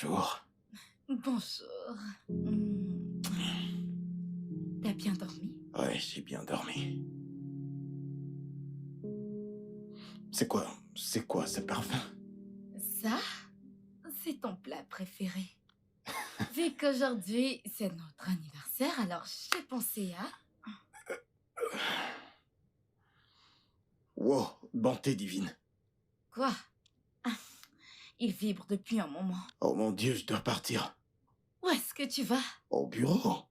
Bonjour. Bonjour. T'as bien dormi? Ouais, j'ai bien dormi. C'est quoi ce parfum? Ça, c'est ton plat préféré. Vu qu'aujourd'hui, c'est notre anniversaire, alors j'ai pensé à... Wow, bonté divine. Quoi? Ah, il vibre depuis un moment. Oh mon Dieu, je dois partir. Où est-ce que tu vas? Au bureau.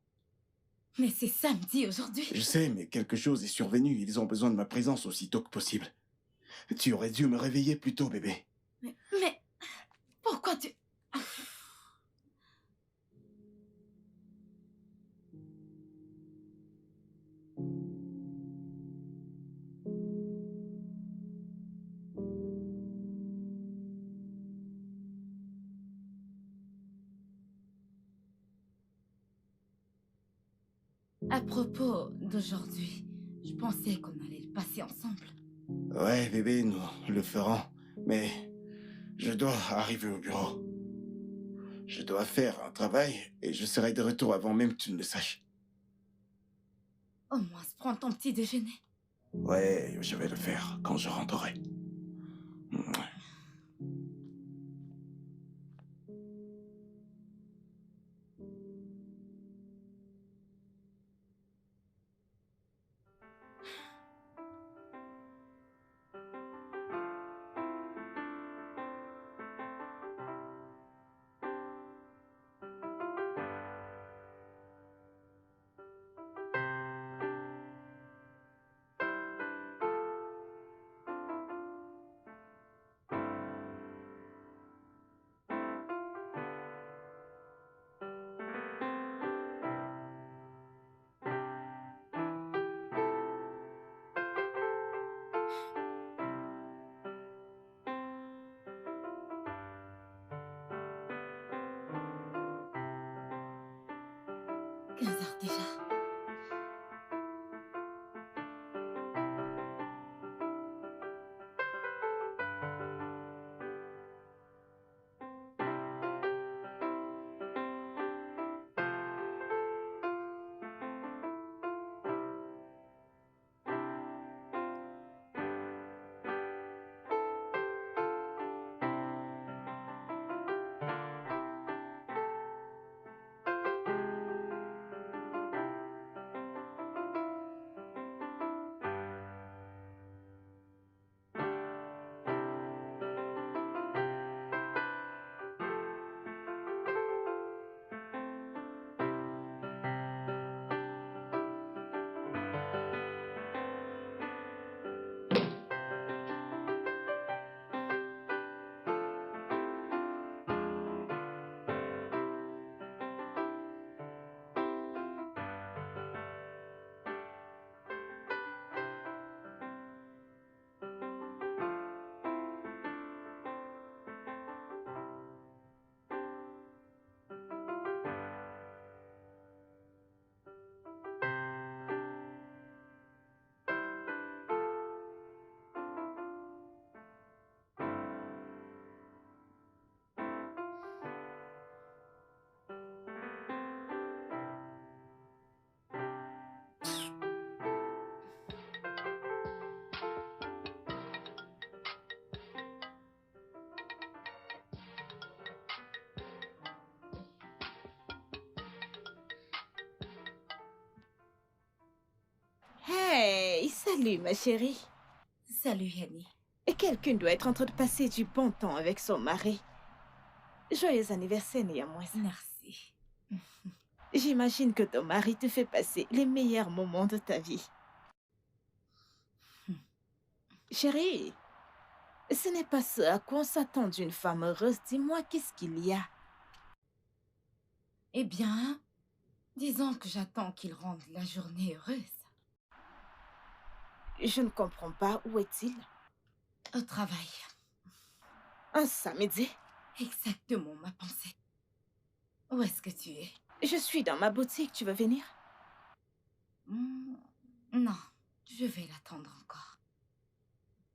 Mais c'est samedi aujourd'hui. Je sais, mais quelque chose est survenu. Ils ont besoin de ma présence aussitôt que possible. Tu aurais dû me réveiller plus tôt, bébé. Mais pourquoi tu... À propos d'aujourd'hui, je pensais qu'on allait le passer ensemble. Ouais, bébé, nous le ferons. Mais je dois arriver au bureau. Je dois faire un travail et je serai de retour avant même que tu ne le saches. Au moins, prends ton petit déjeuner. Ouais, je vais le faire quand je rentrerai. Quinze heures déjà. Hey, salut ma chérie. Salut, Yanni. Et quelqu'un doit être en train de passer du bon temps avec son mari. Joyeux anniversaire néanmoins. Merci. J'imagine que ton mari te fait passer les meilleurs moments de ta vie. Chérie, ce n'est pas ce à quoi on s'attend d'une femme heureuse. Dis-moi, qu'est-ce qu'il y a? Eh bien, disons que j'attends qu'il rende la journée heureuse. Je ne comprends pas. Où est-il? Au travail. Un samedi? Exactement ma pensée. Où est-ce que tu es? Je suis dans ma boutique. Tu veux venir? Hmm, non, je vais l'attendre encore.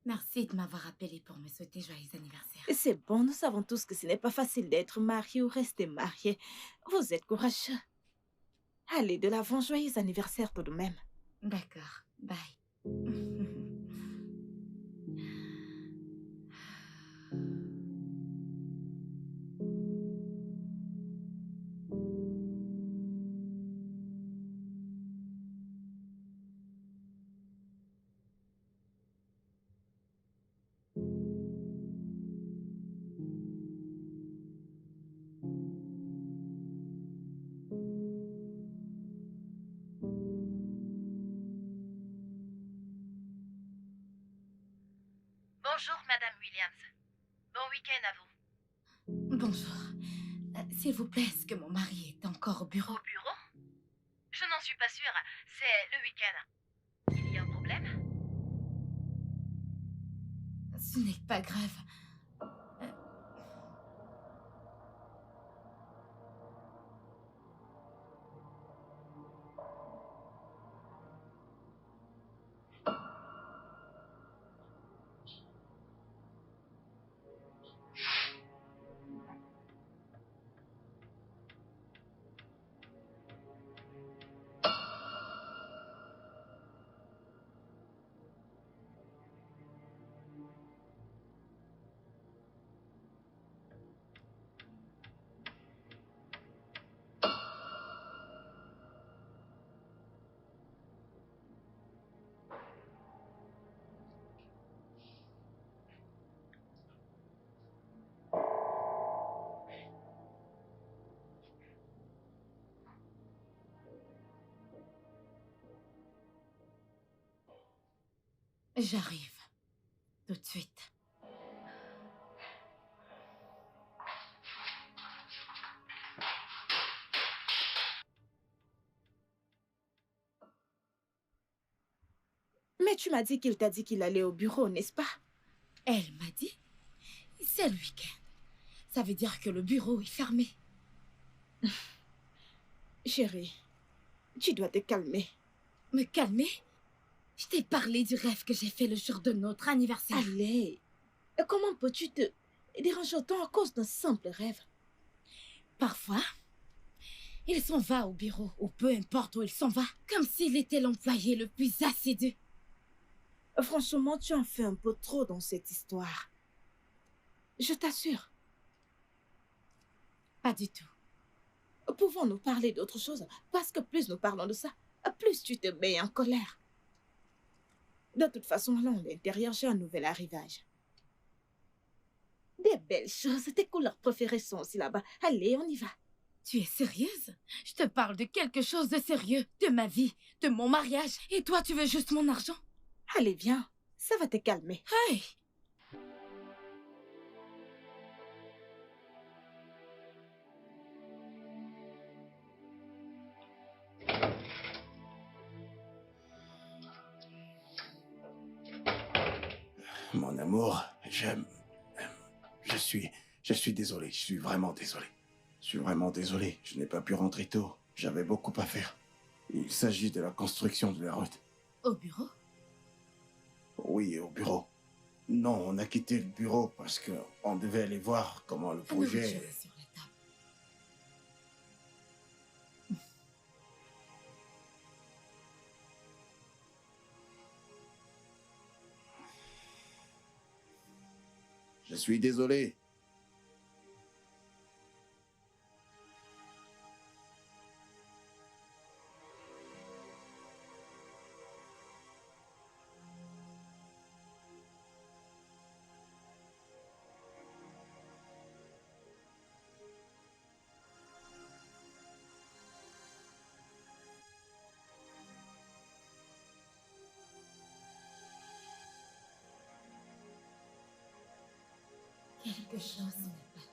Merci de m'avoir appelé pour me souhaiter joyeux anniversaire. Et c'est bon, nous savons tous que ce n'est pas facile d'être marié ou rester marié. Vous êtes courageux. Allez, de l'avant, joyeux anniversaire tout de même. D'accord, bye. Bonjour, Madame Williams. Bon week-end à vous. Bonjour. S'il vous plaît, est-ce que mon mari est encore au bureau? Au bureau? Je n'en suis pas sûre. C'est le week-end. Il y a un problème? Ce n'est pas grave. Euh, J'arrive. Tout de suite. Mais tu m'as dit qu'il t'a dit qu'il allait au bureau, n'est-ce pas? Elle m'a dit, c'est le week-end. Ça veut dire que le bureau est fermé. Chérie, tu dois te calmer. Me calmer? Je t'ai parlé du rêve que j'ai fait le jour de notre anniversaire. Allez, comment peux-tu te déranger autant à cause d'un simple rêve? Parfois, il s'en va au bureau, ou peu importe où il s'en va, comme s'il était l'employé le plus assidu. Franchement, tu en fais un peu trop dans cette histoire. Je t'assure. Pas du tout. Pouvons-nous parler d'autre chose? Parce que plus nous parlons de ça, plus tu te mets en colère. De toute façon, allons à l'intérieur, j'ai un nouvel arrivage. Des belles choses, tes couleurs préférées sont aussi là-bas. Allez, on y va. Tu es sérieuse? Je te parle de quelque chose de sérieux, de ma vie, de mon mariage, et toi tu veux juste mon argent? Allez, viens, ça va te calmer. Hey! Mon amour, j'aime... Je suis désolé, je suis vraiment désolé. Je suis vraiment désolé, je n'ai pas pu rentrer tôt. J'avais beaucoup à faire. Il s'agit de la construction de la route. Au bureau? Oui, au bureau. Non, on a quitté le bureau parce qu'on devait aller voir comment le La nourriture projet... est sur la table. Je suis désolé. Quelque chose n'est pas clair.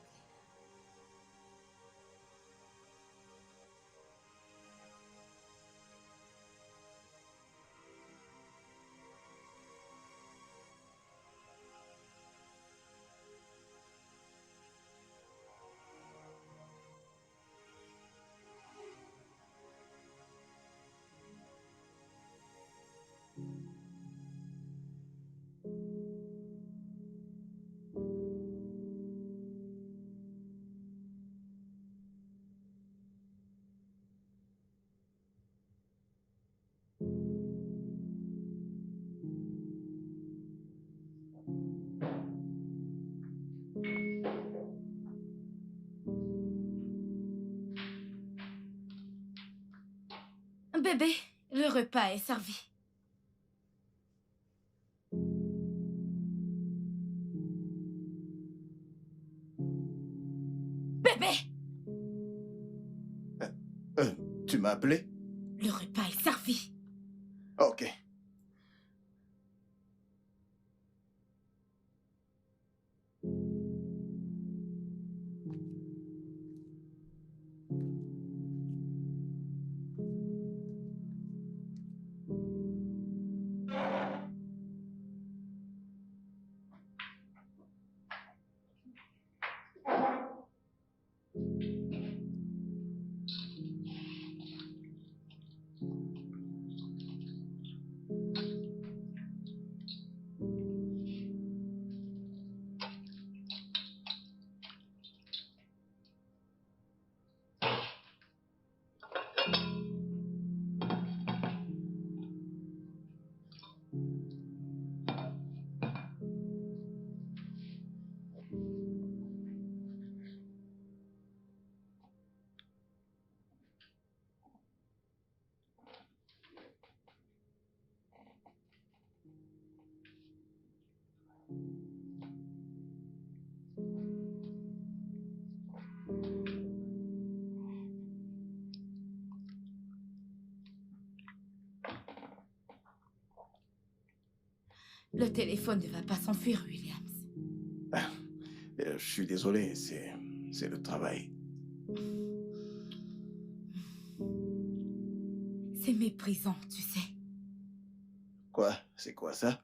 Bébé, le repas est servi. Bébé! Tu m'as appelé? Le repas est servi. Ok. Le téléphone ne va pas s'enfuir, Williams. Je suis désolé, c'est le travail. C'est méprisant, tu sais. Quoi? C'est quoi ça?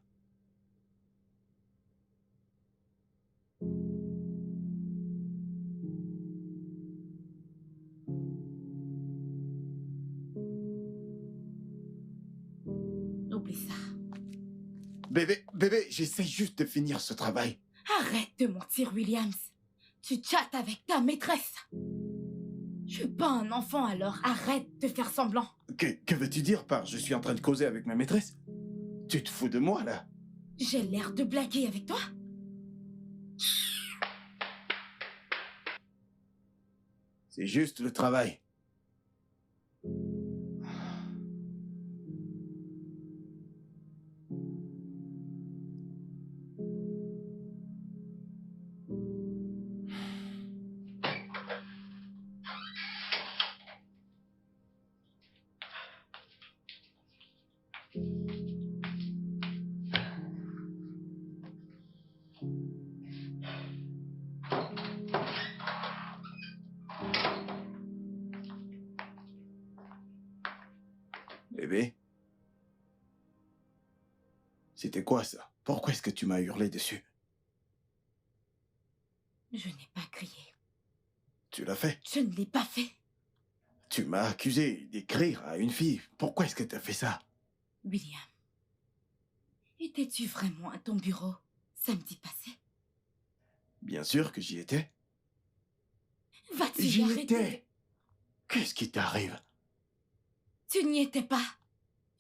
Oublie ça. Bébé, j'essaie juste de finir ce travail. Arrête de mentir, Williams. Tu chattes avec ta maîtresse. Je suis pas un enfant, alors arrête de faire semblant. Que veux-tu dire par je suis en train de causer avec ma maîtresse? Tu te fous de moi, là? J'ai l'air de blaguer avec toi? C'est juste le travail. Bébé? C'était quoi ça? Pourquoi est-ce que tu m'as hurlé dessus? Je n'ai pas crié. Tu l'as fait? Je ne l'ai pas fait. Tu m'as accusé d'écrire à une fille. Pourquoi est-ce que t'as fait ça? William, étais-tu vraiment à ton bureau samedi passé? Bien sûr que j'y étais. Va-t-il J'y arrêter étais. Qu'est-ce qui t'arrive? Tu n'y étais pas.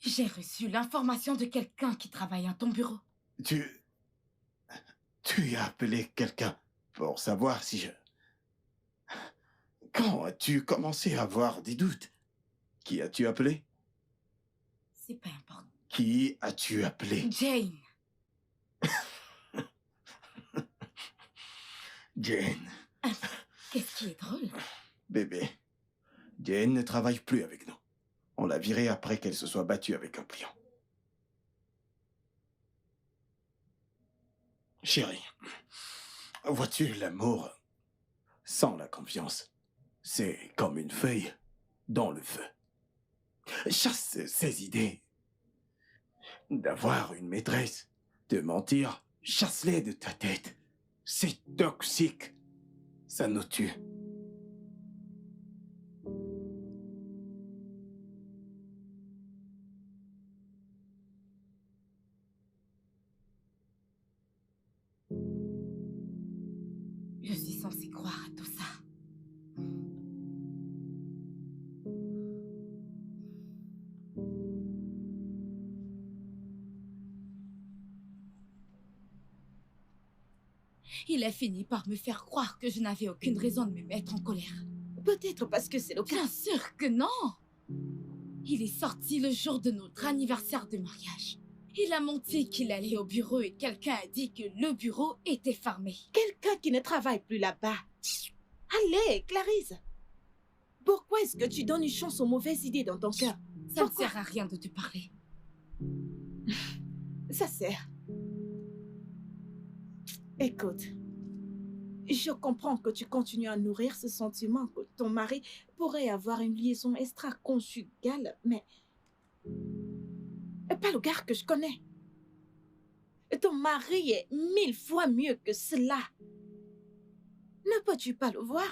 J'ai reçu l'information de quelqu'un qui travaille à ton bureau. Tu as appelé quelqu'un pour savoir si je... Quand as-tu commencé à avoir des doutes? Qui as-tu appelé? C'est pas important. Qui as-tu appelé? Jane. Jane. Qu'est-ce qui est drôle? Bébé, Jane ne travaille plus avec nous. On l'a virée après qu'elle se soit battue avec un client. Chérie, vois-tu, l'amour sans la confiance, c'est comme une feuille dans le feu. Chasse ces idées d'avoir une maîtresse, de mentir, chasse-les de ta tête. C'est toxique. Ça nous tue. Je suis censée croire à tout ça. Il a fini par me faire croire que je n'avais aucune raison de me mettre en colère. Peut-être parce que c'est le cas. Bien sûr que non! Il est sorti le jour de notre anniversaire de mariage. Il a menti qu'il allait au bureau et quelqu'un a dit que le bureau était fermé. Quelqu'un qui ne travaille plus là-bas. Allez, Clarisse. Pourquoi est-ce que tu donnes une chance aux mauvaises idées dans ton cœur? Ça ne sert à rien de te parler. Ça sert. Écoute, je comprends que tu continues à nourrir ce sentiment que ton mari pourrait avoir une liaison extra-conjugale, mais pas le gars que je connais. Ton mari est 1000 fois mieux que cela. Ne peux-tu pas le voir?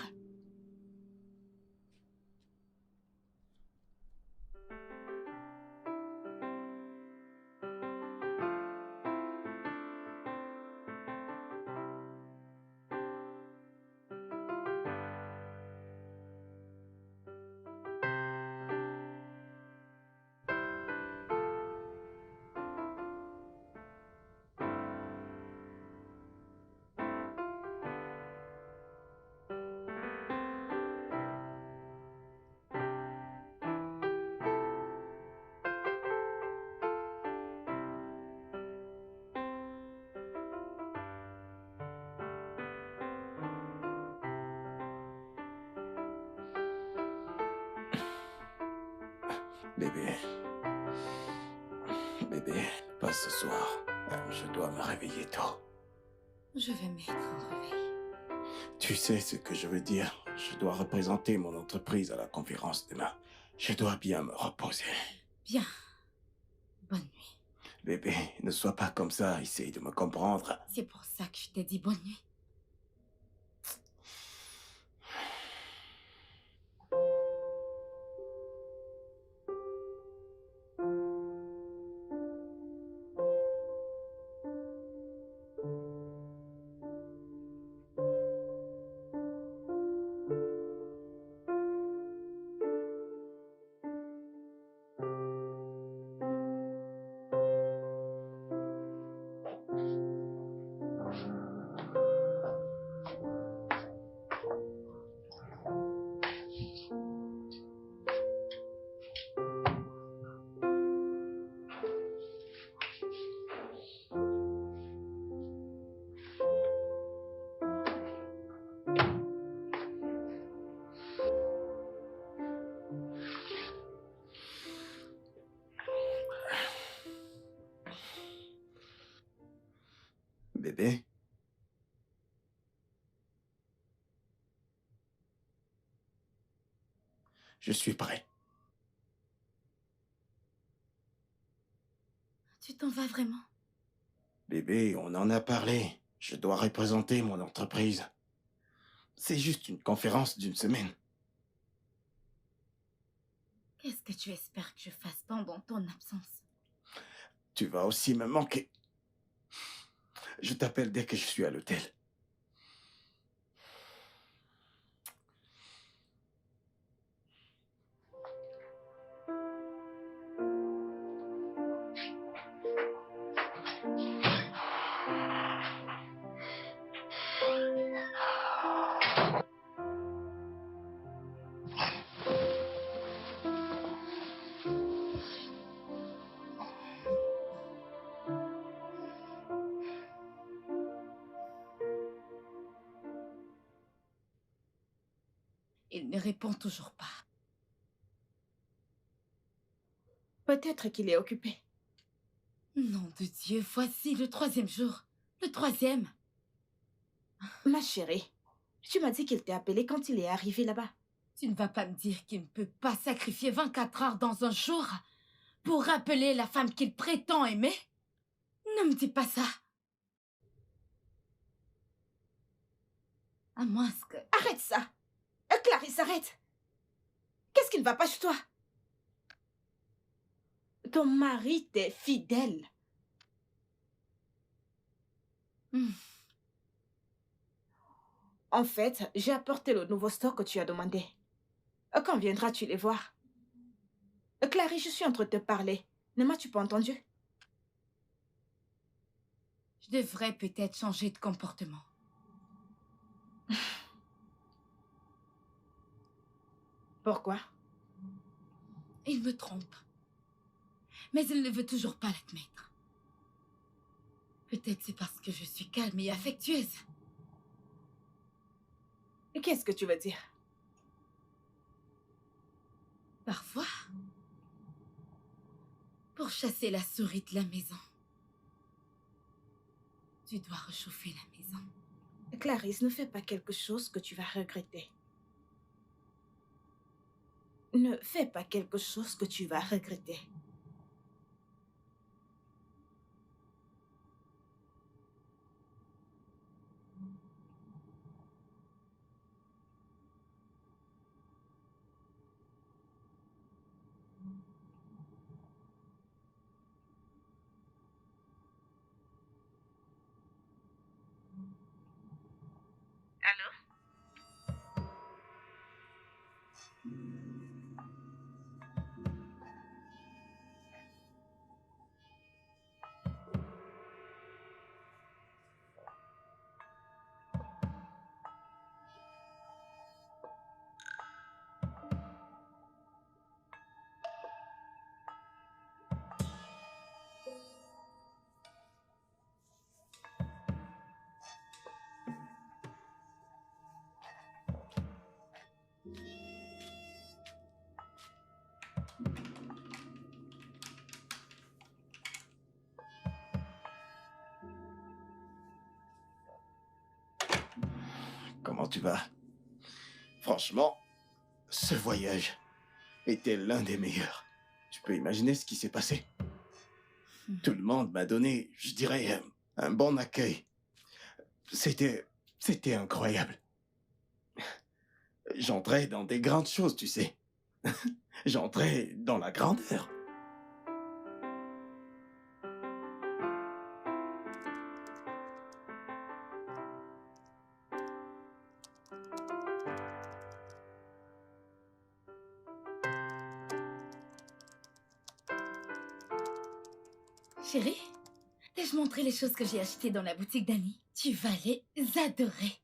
Bébé. Bébé, pas ce soir. Je dois me réveiller tôt. Je vais mettre un réveil. Tu sais ce que je veux dire. Je dois représenter mon entreprise à la conférence demain. Je dois bien me reposer. Bien. Bonne nuit. Bébé, ne sois pas comme ça. Essaye de me comprendre. C'est pour ça que je t'ai dit bonne nuit. Bébé? Je suis prêt. Tu t'en vas vraiment? Bébé, on en a parlé. Je dois représenter mon entreprise. C'est juste une conférence d'une semaine. Qu'est-ce que tu espères que je fasse pendant ton absence? Tu vas aussi me manquer. Je t'appelle dès que je suis à l'hôtel. Il ne répond toujours pas. Peut-être qu'il est occupé. Nom de Dieu, voici le 3e jour. Le 3e. Ma chérie, tu m'as dit qu'il t'est appelé quand il est arrivé là-bas. Tu ne vas pas me dire qu'il ne peut pas sacrifier 24 heures dans un jour pour rappeler la femme qu'il prétend aimer? Ne me dis pas ça. À moins que... Arrête ça! Clarisse, arrête! Qu'est-ce qui ne va pas chez toi? Ton mari t'est fidèle. En fait, j'ai apporté le nouveau stock que tu as demandé. Quand viendras-tu les voir? Clarisse, je suis en train de te parler. Ne m'as-tu pas entendu? Je devrais peut-être changer de comportement. Pourquoi? Il me trompe. Mais il ne veut toujours pas l'admettre. Peut-être c'est parce que je suis calme et affectueuse. Et qu'est-ce que tu veux dire? Parfois, pour chasser la souris de la maison, tu dois réchauffer la maison. Clarisse, ne fais pas quelque chose que tu vas regretter. Ne fais pas quelque chose que tu vas regretter. Allô? Comment tu vas? Franchement, ce voyage était l'un des meilleurs. Tu peux imaginer ce qui s'est passé? Tout le monde m'a donné, je dirais, un bon accueil. C'était incroyable. J'entrais dans des grandes choses, tu sais. J'entrais dans la grandeur. Chérie, t'ai-je montré les choses que j'ai achetées dans la boutique d'Annie? Tu vas les adorer.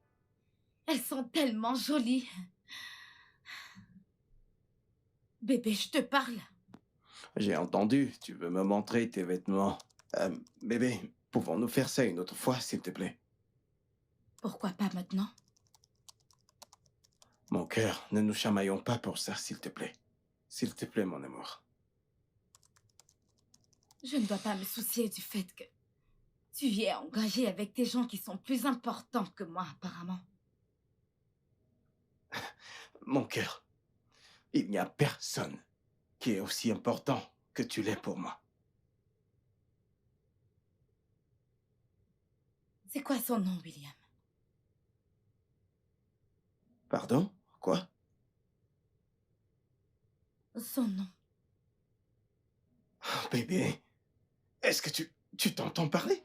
Elles sont tellement jolies. Bébé, je te parle. J'ai entendu, tu veux me montrer tes vêtements. Bébé, pouvons-nous faire ça une autre fois, s'il te plaît? Pourquoi pas maintenant? Mon cœur, ne nous chamaillons pas pour ça, s'il te plaît. S'il te plaît, mon amour. Je ne dois pas me soucier du fait que tu y es engagé avec des gens qui sont plus importants que moi, apparemment. Mon cœur, il n'y a personne qui est aussi important que tu l'es pour moi. C'est quoi son nom, William? Pardon? Quoi? Son nom. Oh, bébé, est-ce que tu t'entends parler?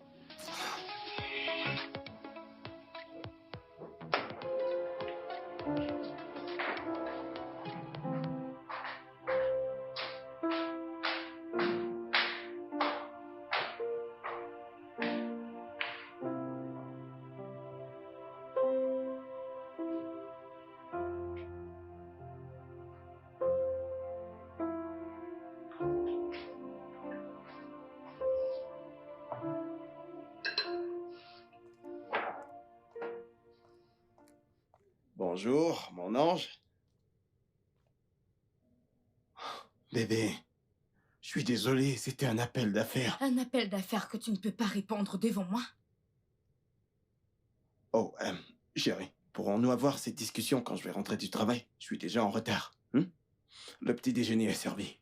Bonjour, mon ange. Bébé, je suis désolé, c'était un appel d'affaires. Un appel d'affaires que tu ne peux pas répondre devant moi? Oh, chérie, pourrons-nous avoir cette discussion quand je vais rentrer du travail? Je suis déjà en retard. Le petit déjeuner est servi.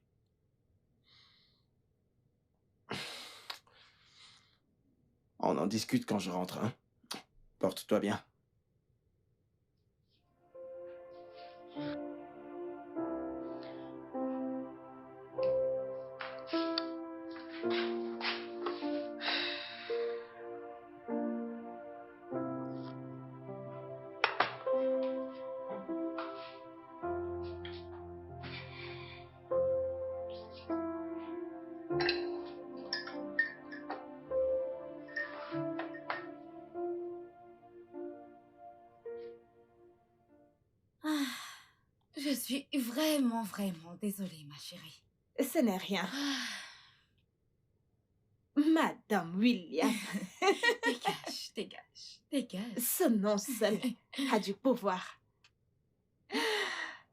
On en discute quand je rentre, hein? Porte-toi bien. Ah, je suis vraiment, vraiment désolée, ma chérie. Ce n'est rien. Ah, Madame William, dégage, dégage, dégage. ce nom seul a du pouvoir.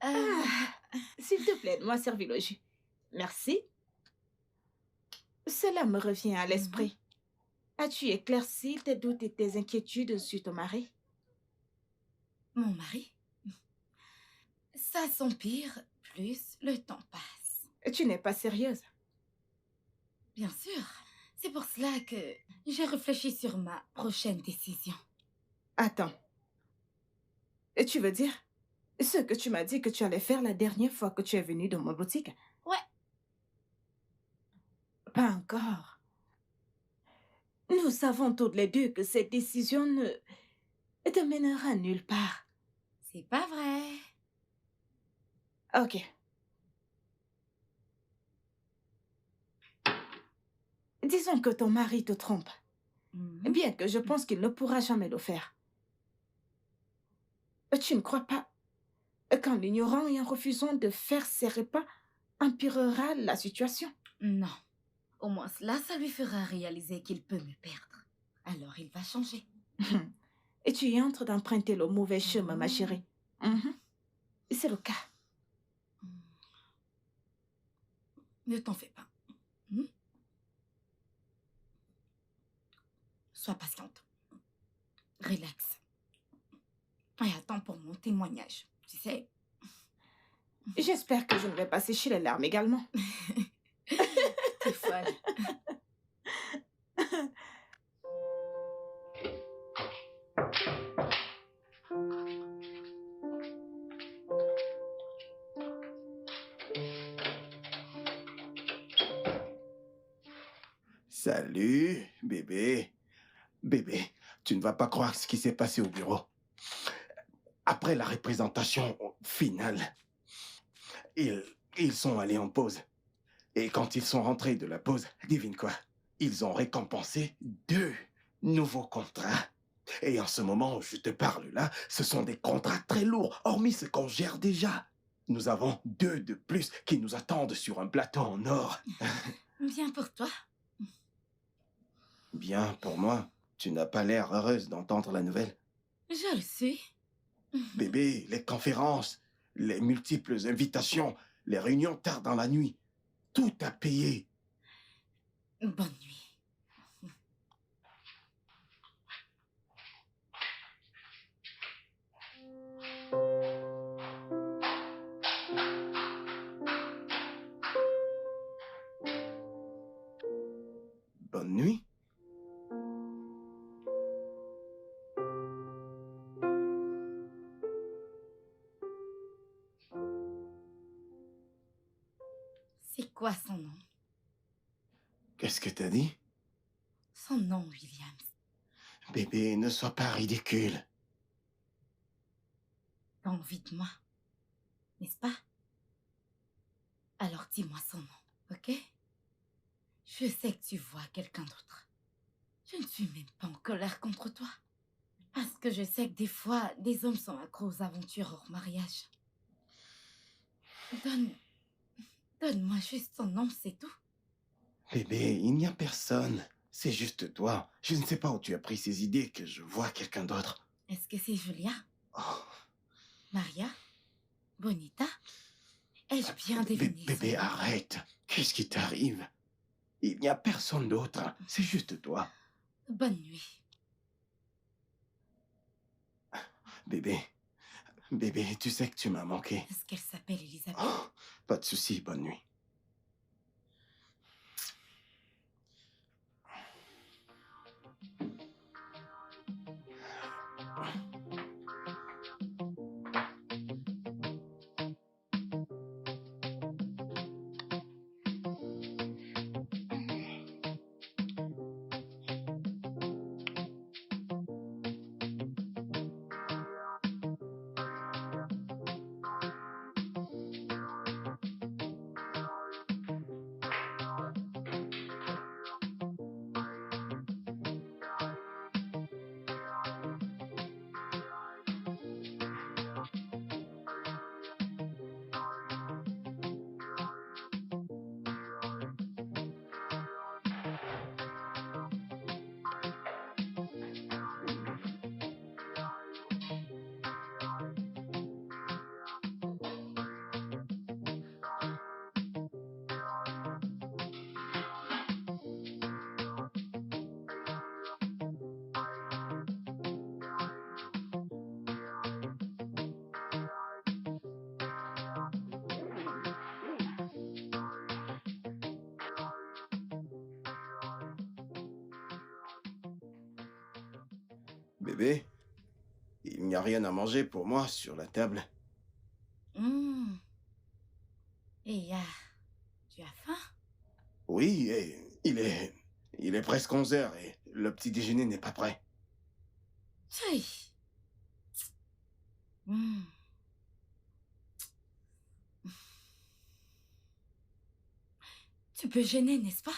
Euh, S'il te plaît, moi servir le jus. Merci. Cela me revient à l'esprit. As-tu éclairci tes doutes et tes inquiétudes sur ton mari? Mon mari? Ça s'empire, plus le temps passe. Tu n'es pas sérieuse. Bien sûr. C'est pour cela que j'ai réfléchi sur ma prochaine décision. Attends. Et tu veux dire ce que tu m'as dit que tu allais faire la dernière fois que tu es venue dans ma boutique? Ouais. Pas encore. Nous savons toutes les deux que cette décision ne te mènera nulle part. C'est pas vrai. Ok. Disons que ton mari te trompe, bien que je pense qu'il ne pourra jamais le faire. Tu ne crois pas qu'en l'ignorant et en refusant de faire ses repas empirera la situation? Non. Au moins cela, ça lui fera réaliser qu'il peut me perdre. Alors il va changer. Et tu es en train d'emprunter le mauvais chemin, ma chérie. C'est le cas. Ne t'en fais pas. Sois patiente. Relax. Et attends pour mon témoignage. Tu sais. J'espère que je ne vais pas sécher les larmes également. T'es folle. Salut, bébé. Bébé, tu ne vas pas croire ce qui s'est passé au bureau. Après la représentation finale, ils sont allés en pause. Et quand ils sont rentrés de la pause, devine quoi? Ils ont récompensé 2 nouveaux contrats. Et en ce moment où je te parle là, ce sont des contrats très lourds, hormis ce qu'on gère déjà. Nous avons 2 de plus qui nous attendent sur un plateau en or. Bien pour toi. Bien pour moi. Tu n'as pas l'air heureuse d'entendre la nouvelle. Je le suis. Bébé, les conférences, les multiples invitations, les réunions tard dans la nuit, tout a payé. Bonne nuit. Bonne nuit. C'est quoi son nom? Qu'est-ce que t'as dit? Son nom, Williams. Bébé, ne sois pas ridicule. T'as envie de moi, n'est-ce pas? Alors dis-moi son nom, ok? Je sais que tu vois quelqu'un d'autre. Je ne suis même pas en colère contre toi. Parce que je sais que des fois, des hommes sont accros aux aventures hors mariage. Donne-moi juste son nom, c'est tout. Bébé, il n'y a personne. C'est juste toi. Je ne sais pas où tu as pris ces idées que je vois quelqu'un d'autre. Est-ce que c'est Julia? Oh. Maria? Bonita? Ai-je bien deviné Bébé, son nom? arrête. Qu'est-ce qui t'arrive? Il n'y a personne d'autre. C'est juste toi. Bonne nuit. Bébé, tu sais que tu m'as manqué. Est-ce qu'elle s'appelle Elisabeth? Oh, pas de souci, bonne nuit. Bébé, il n'y a rien à manger pour moi sur la table. Hmm. Et tu as faim? Oui, et il est presque 11 heures et le petit déjeuner n'est pas prêt. Oui. Hmm. Tu peux gêner, n'est-ce pas?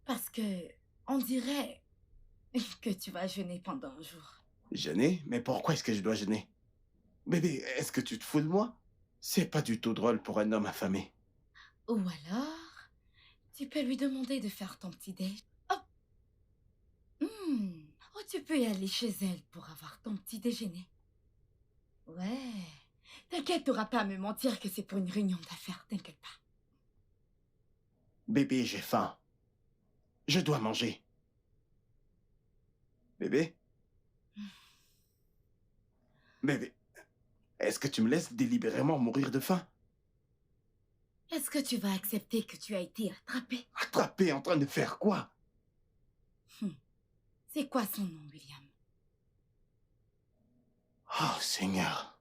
Parce que on dirait que tu vas jeûner pendant un jour. Jeûner? Mais pourquoi est-ce que je dois jeûner? Bébé, est-ce que tu te fous de moi? C'est pas du tout drôle pour un homme affamé. Ou alors, tu peux lui demander de faire ton petit déj. Oh, ou tu peux y aller chez elle pour avoir ton petit déjeuner. Ouais. T'inquiète, t'auras pas à me mentir que c'est pour une réunion d'affaires, t'inquiète pas. Bébé, j'ai faim. Je dois manger. Bébé? Bébé, est-ce que tu me laisses délibérément mourir de faim? Est-ce que tu vas accepter que tu as été attrapé? Attrapé en train de faire quoi? C'est quoi son nom, William? Oh, Seigneur.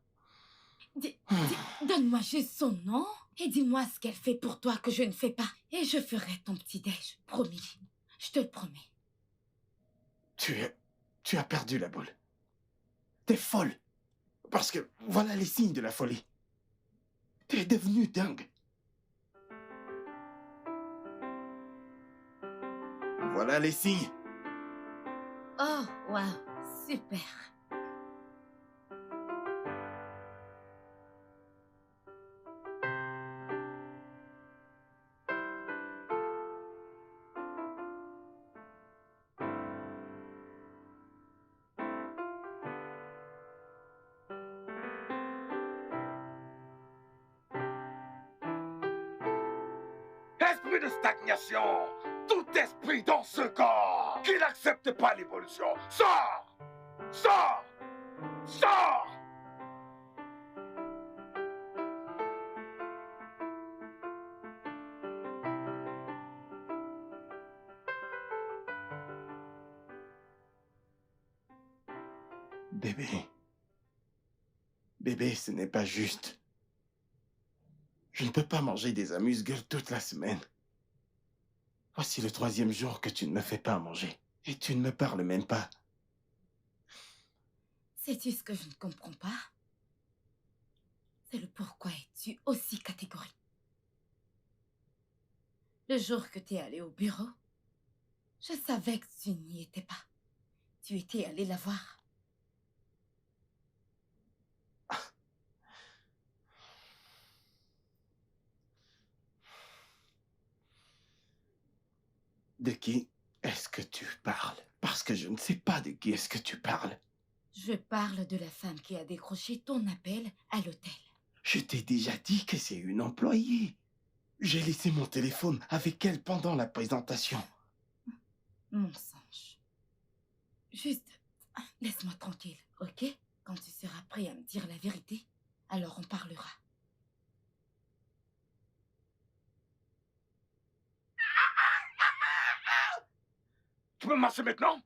Donne-moi juste son nom et dis-moi ce qu'elle fait pour toi que je ne fais pas. Et je ferai ton petit déj, promis. Je te le promets. Tu as perdu la boule. T'es folle. Parce que voilà les signes de la folie. T'es devenue dingue. Voilà les signes. Oh, waouh, super. Esprit de stagnation! Tout esprit dans ce corps qui n'accepte pas l'évolution, sors! Sors! Sors! Bébé. Bébé, ce n'est pas juste. Je ne peux pas manger des amuse-gueules toute la semaine. Voici le 3e jour que tu ne me fais pas à manger. Et tu ne me parles même pas. Sais-tu ce que je ne comprends pas? C'est le pourquoi es-tu aussi catégorique. Le jour que tu es allé au bureau, je savais que tu n'y étais pas. Tu étais allé la voir. De qui est-ce que tu parles? Parce que je ne sais pas de qui est-ce que tu parles. Je parle de la femme qui a décroché ton appel à l'hôtel. Je t'ai déjà dit que c'est une employée. J'ai laissé mon téléphone avec elle pendant la présentation. Mensonge. Juste, laisse-moi tranquille, ok? Quand tu seras prêt à me dire la vérité, alors on parlera. Tu peux marcher maintenant?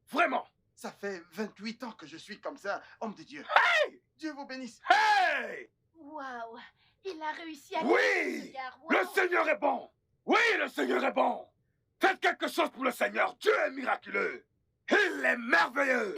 Vraiment? Ça fait 28 ans que je suis comme ça, homme de Dieu. Hey! Dieu vous bénisse. Hey! Waouh! Il a réussi à Oui! ce gars. Le Wow. Seigneur est bon! Oui, le Seigneur est bon! Faites quelque chose pour le Seigneur! Dieu est miraculeux! Il est merveilleux!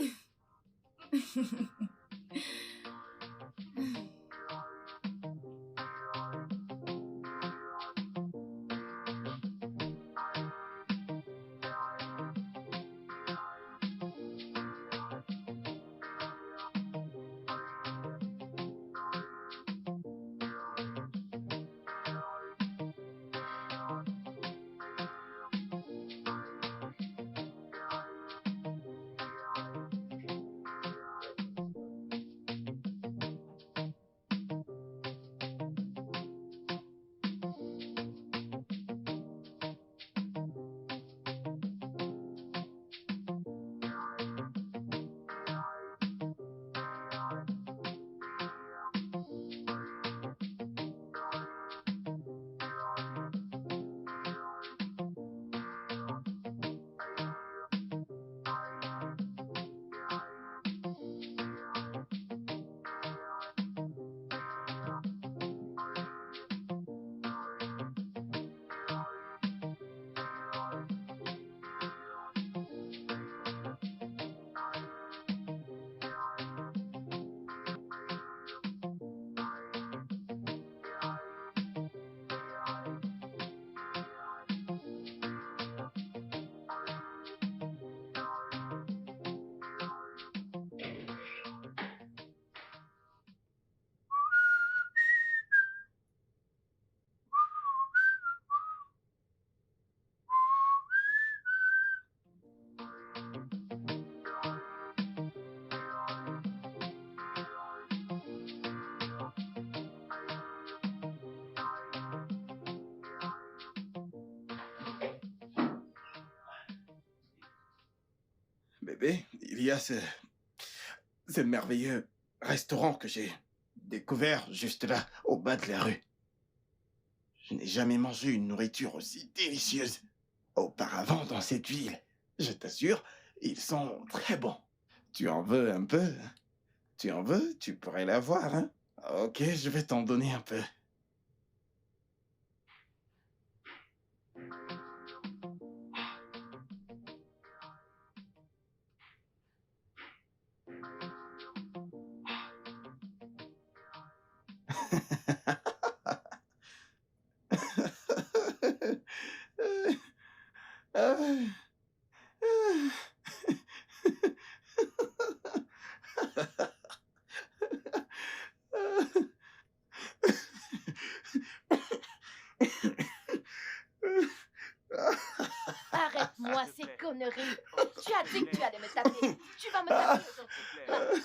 bébé, il y a ce merveilleux restaurant que j'ai découvert juste là, au bas de la rue. Je n'ai jamais mangé une nourriture aussi délicieuse auparavant dans cette ville. Je t'assure, ils sont très bons. Tu en veux un peu? Tu en veux? Tu pourrais l'avoir, hein? Ok, je vais t'en donner un peu. Arrête-moi ces conneries. Tu as dit que tu allais me taper. Tu vas me taper aujourd'hui.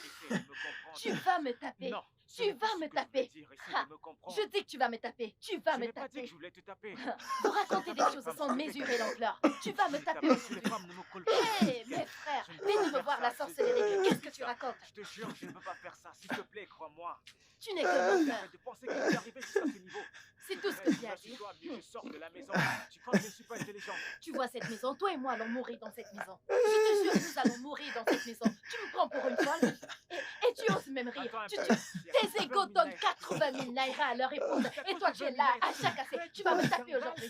Tu vas me taper. Non, Tu vas me taper. Je dis que tu vas me taper. Tu vas me Je n'ai pas dit taper. que je voulais te taper. Vous racontez des choses sans mesurer l'ampleur. Tu vas me taper Les aujourd'hui. femmes ne me collent pas. Hé, mes frères, venez me voir la sorcellerie. Qu'est-ce que tu racontes? Je te jure, je ne peux pas faire ça. S'il te plaît, crois-moi. Tu n'es que menteur. Arrête de penser que je suis arrivé jusqu'à ce niveau. C'est tout ce que tu as dit. Toi, mieux je sors de la maison. Tu crois que je ne suis pas intelligent? Tu vois cette maison, toi et moi allons mourir dans cette maison. Je te jure, nous allons mourir dans cette maison. Tu me prends pour une folle et tu oses même rire. Attends un Tu, peu. tes égos donnent 80 000 naira à leur épouse et toi tu es là à chaque assez. Tu vas me taper aujourd'hui.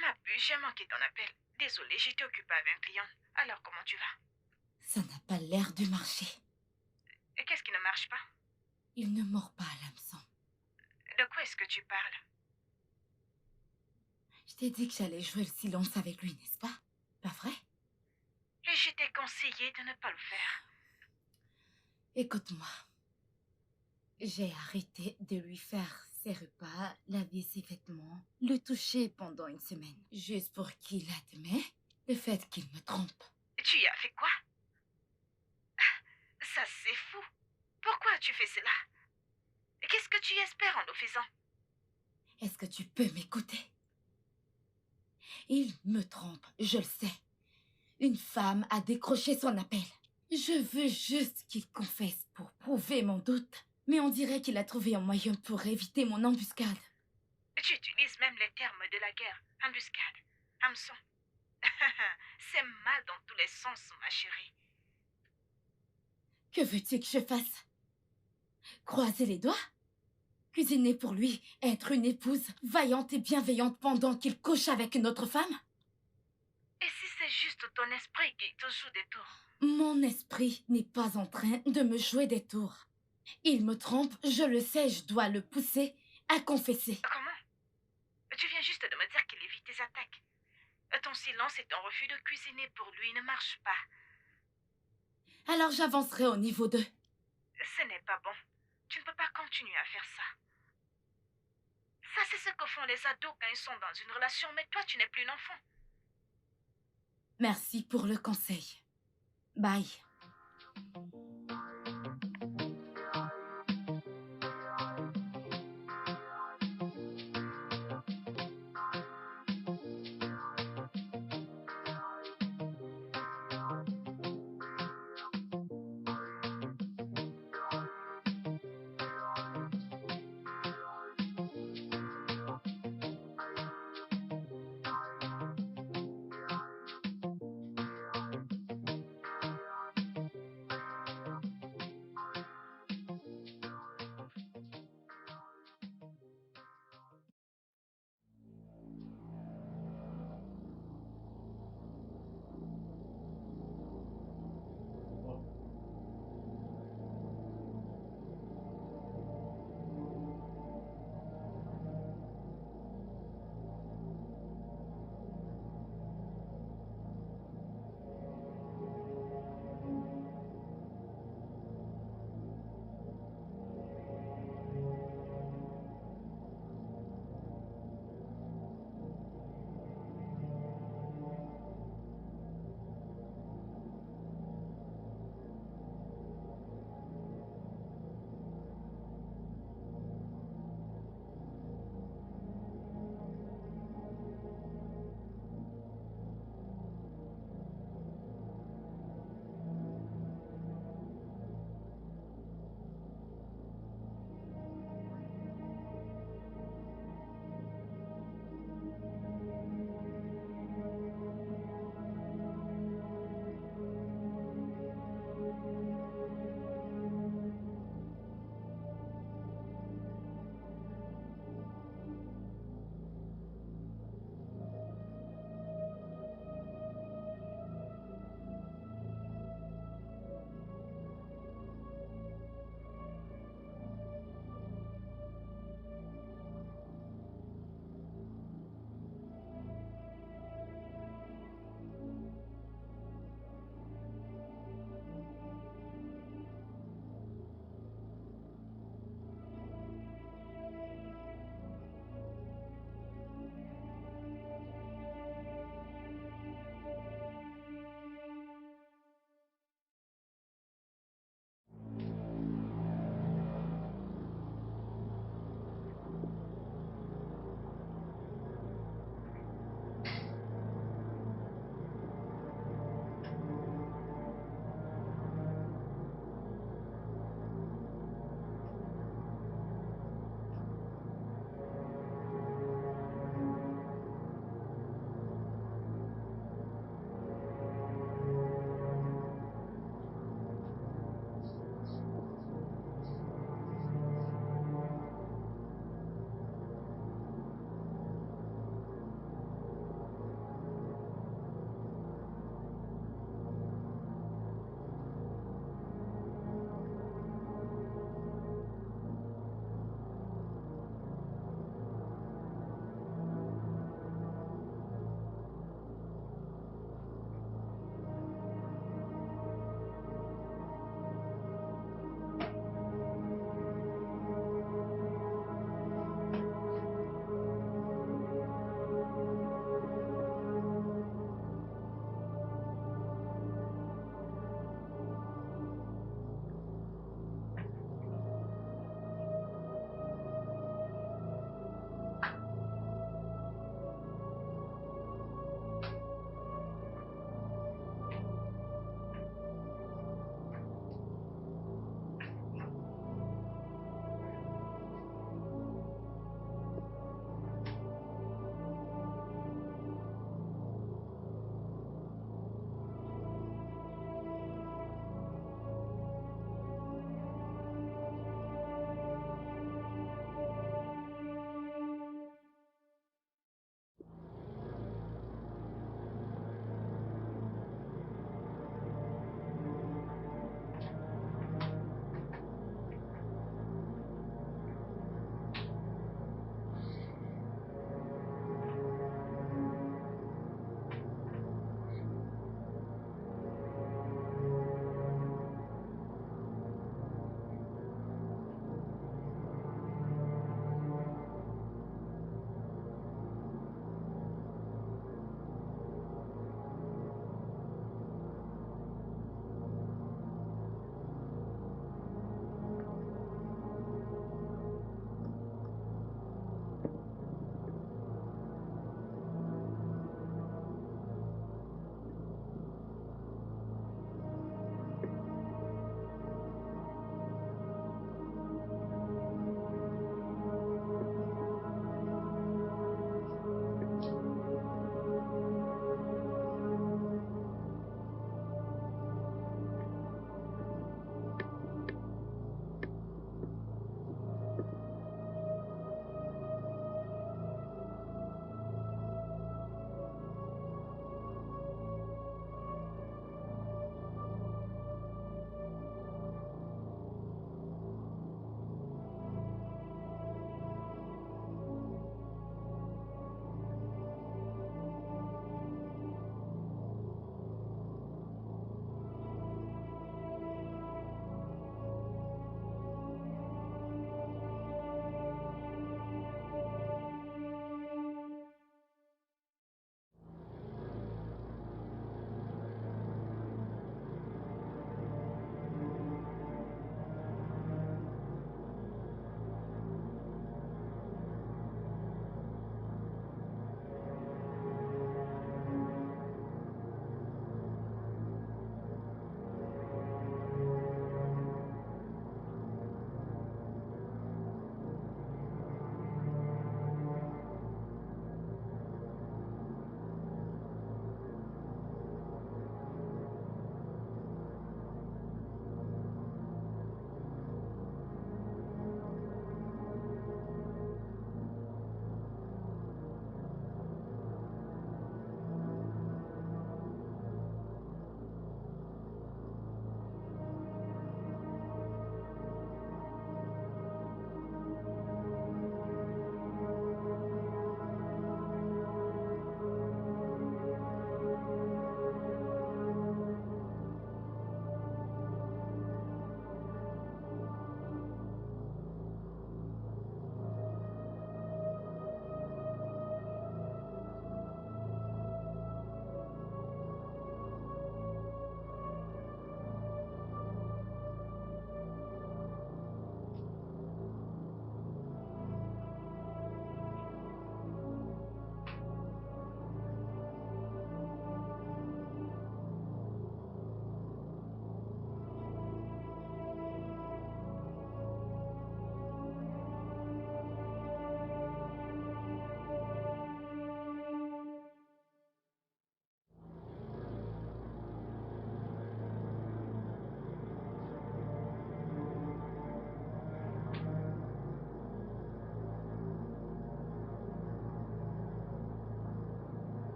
Ma puce, j'ai manqué ton appel. Désolée, j'étais occupée avec un client. Alors, comment tu vas? Ça n'a pas l'air de marcher. Et qu'est-ce qui ne marche pas? Il ne mord pas à l'hameçon. De quoi est-ce que tu parles? Je t'ai dit que j'allais jouer le silence avec lui, n'est-ce pas? Pas vrai? Et je t'ai conseillé de ne pas le faire. Écoute-moi. J'ai arrêté de lui faire ses repas, laver ses vêtements, le toucher pendant une semaine, juste pour qu'il admet le fait qu'il me trompe. Tu y as fait quoi? Ça, c'est fou. Pourquoi tu fais cela? Qu'est-ce que tu espères en le faisant? Est-ce que tu peux m'écouter? Il me trompe, je le sais. Une femme a décroché son appel. Je veux juste qu'il confesse pour prouver mon doute. Mais on dirait qu'il a trouvé un moyen pour éviter mon embuscade. Tu utilises même les termes de la guerre. Embuscade, hameçon. C'est mal dans tous les sens, ma chérie. Que veux-tu que je fasse? Croiser les doigts? Cuisiner pour lui, être une épouse vaillante et bienveillante pendant qu'il couche avec une autre femme? Et si c'est juste ton esprit qui te joue des tours? Mon esprit n'est pas en train de me jouer des tours. Il me trompe, je le sais, je dois le pousser à confesser. Comment? Tu viens juste de me dire qu'il évite tes attaques. Ton silence et ton refus de cuisiner pour lui ne marchent pas. Alors j'avancerai au niveau 2. Ce n'est pas bon. Tu ne peux pas continuer à faire ça. Ça, c'est ce que font les ados quand ils sont dans une relation, mais toi, tu n'es plus un enfant. Merci pour le conseil. Bye.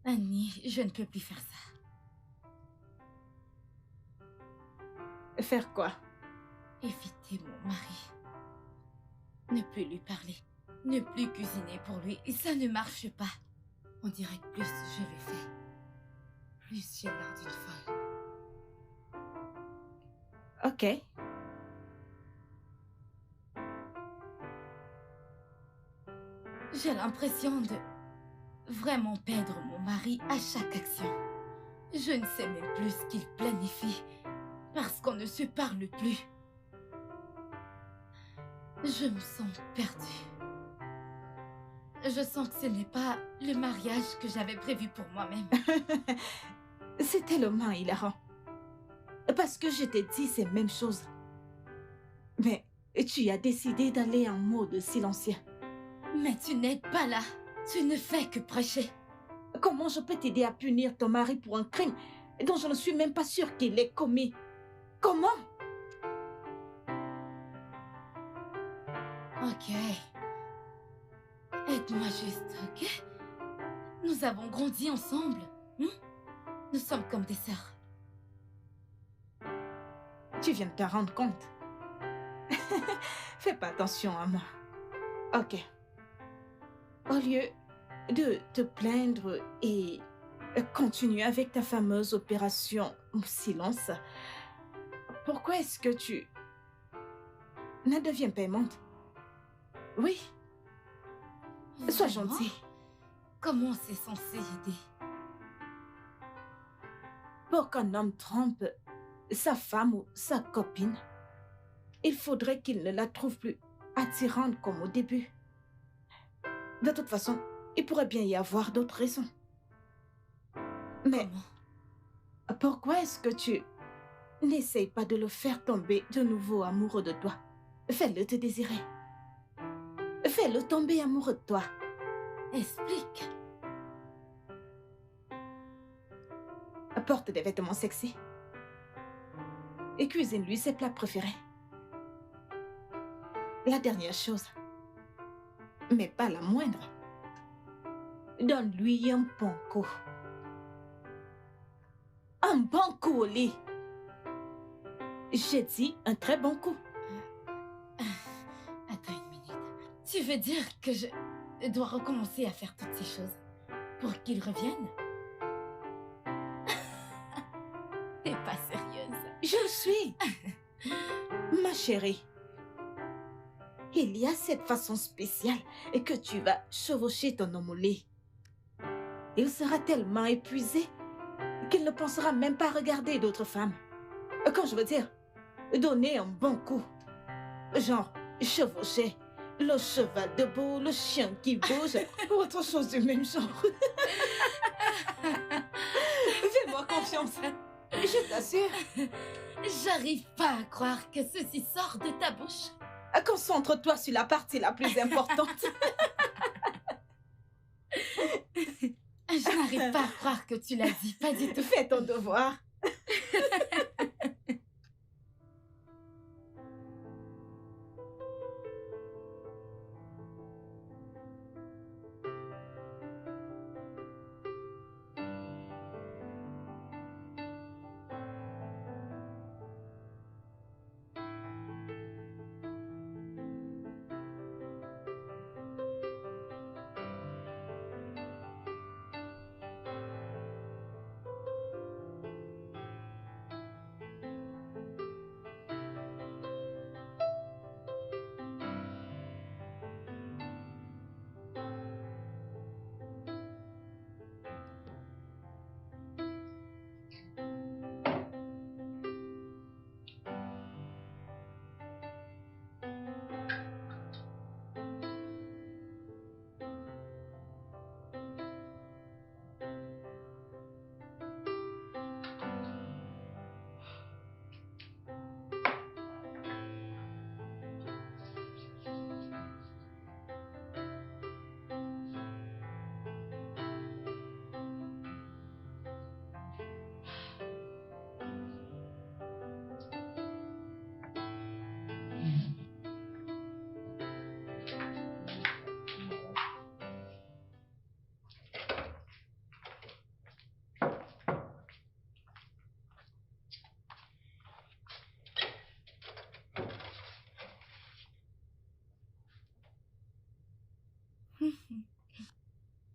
Annie, je ne peux plus faire ça. Faire quoi? Éviter mon mari. Ne plus lui parler. Ne plus cuisiner pour lui. Et ça ne marche pas. On dirait que plus je le fais, plus j'ai l'air d'une folle. Ok. J'ai l'impression de vraiment perdre mon mari à chaque action. Je ne sais même plus ce qu'il planifie parce qu'on ne se parle plus. Je me sens perdue. Je sens que ce n'est pas le mariage que j'avais prévu pour moi-même. C'est tellement hilarant. Parce que je t'ai dit ces mêmes choses. Mais tu as décidé d'aller en mode silencieux. Mais tu n'es pas là. Tu ne fais que prêcher. Comment je peux t'aider à punir ton mari pour un crime dont je ne suis même pas sûre qu'il ait commis? Comment? Ok. Aide-moi juste, ok? Nous avons grandi ensemble. Nous sommes comme des sœurs. Tu viens de te rendre compte. Fais pas attention à moi. Ok. Au lieu de te plaindre et continuer avec ta fameuse opération silence, pourquoi est-ce que tu ne deviens pas aimante? Oui, sois Vraiment? gentil. Comment c'est censé aider? Pour qu'un homme trompe sa femme ou sa copine, il faudrait qu'il ne la trouve plus attirante comme au début. De toute façon, il pourrait bien y avoir d'autres raisons. Mais Comment? pourquoi est-ce que tu n'essayes pas de le faire tomber de nouveau amoureux de toi? Fais-le te désirer. Fais-le tomber amoureux de toi. Explique. Apporte des vêtements sexy. Et cuisine-lui ses plats préférés. La dernière chose, mais pas la moindre, donne-lui un bon coup. Un bon coup au lit. J'ai dit un très bon coup. Attends une minute. Tu veux dire que je dois recommencer à faire toutes ces choses pour qu'il revienne? T'es pas sérieuse. Je le suis. Ma chérie, il y a cette façon spéciale que tu vas chevaucher ton homme au lit. Il sera tellement épuisé qu'il ne pensera même pas regarder d'autres femmes. Quand je veux dire, donner un bon coup. Genre, chevaucher, le cheval debout, le chien qui bouge, ou autre chose du même genre. Fais-moi confiance. Je t'assure. J'arrive pas à croire que ceci sort de ta bouche. Concentre-toi sur la partie la plus importante. Je n'arrive pas à croire que tu l'as dit, pas du tout. Fais ton devoir.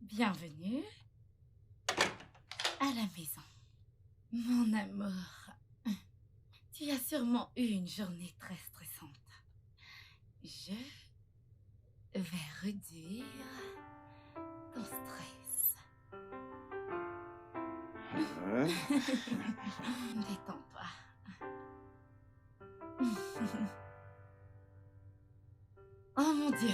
Bienvenue à la maison. Mon amour, tu as sûrement eu une journée très stressante. Je vais réduire ton stress. Détends-toi. Oh mon Dieu.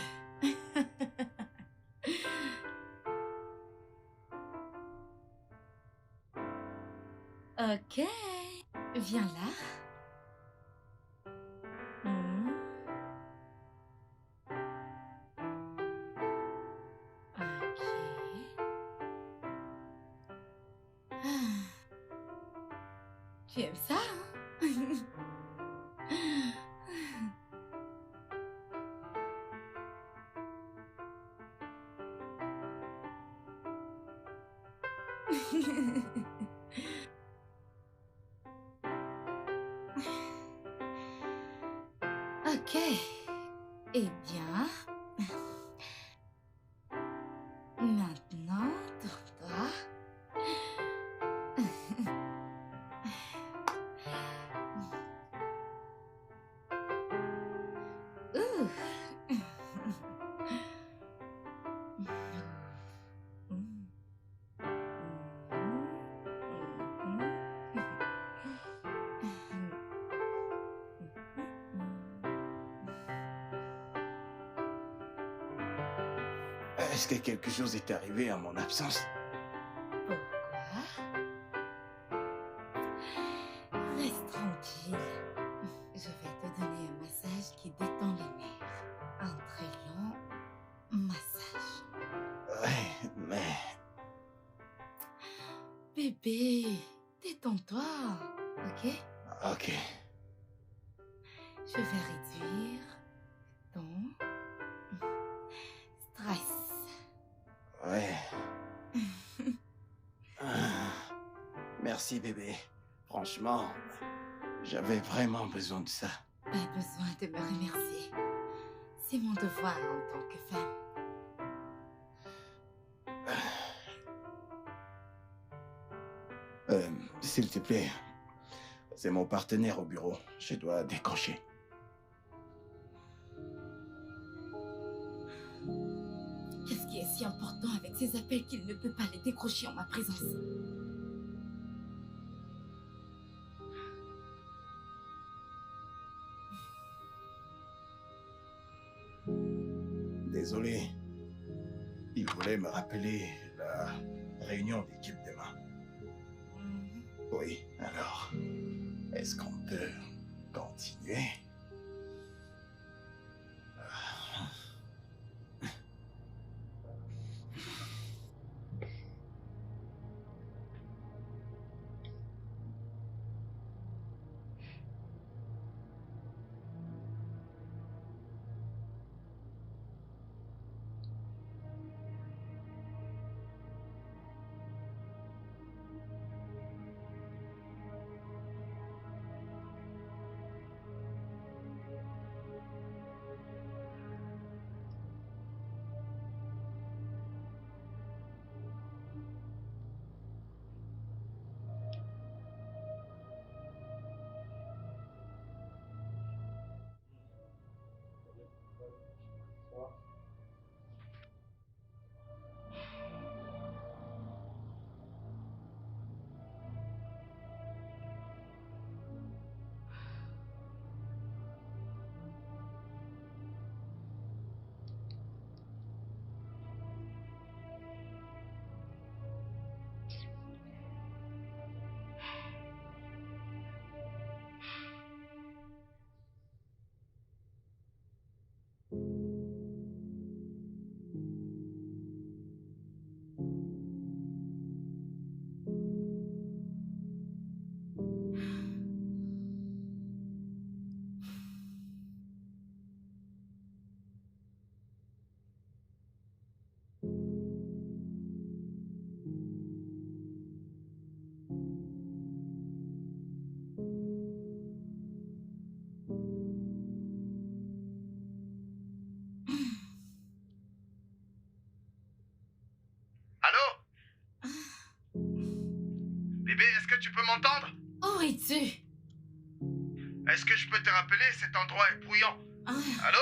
Ok, viens là. Hmm. Ok. Ah. Tu aimes ça, hein? Ok. Eh bien, maintenant, tourne-toi. Ouh. Est-ce que quelque chose est arrivé en mon absence? Pourquoi? Reste tranquille. Je vais te donner un massage qui détend les nerfs. Un très long massage. Ouais, mais... Bébé, détends-toi, ok? Ok. Je vais réduire ton stress. Ouais. Ah, merci, bébé. Franchement, j'avais vraiment besoin de ça. Pas besoin de me remercier. C'est mon devoir en tant que femme. S'il te plaît, c'est mon partenaire au bureau. Je dois décrocher. Qu'est-ce qui est si important avec ces appels qu'il ne peut pas les décrocher en ma présence? Désolé. Il voulait me rappeler la réunion d'équipe demain. Oui, alors, est-ce qu'on peut continuer? que tu peux m'entendre? Où es-tu? Est-ce que je peux te rappeler? Cet endroit est bruyant. Ah, Allô?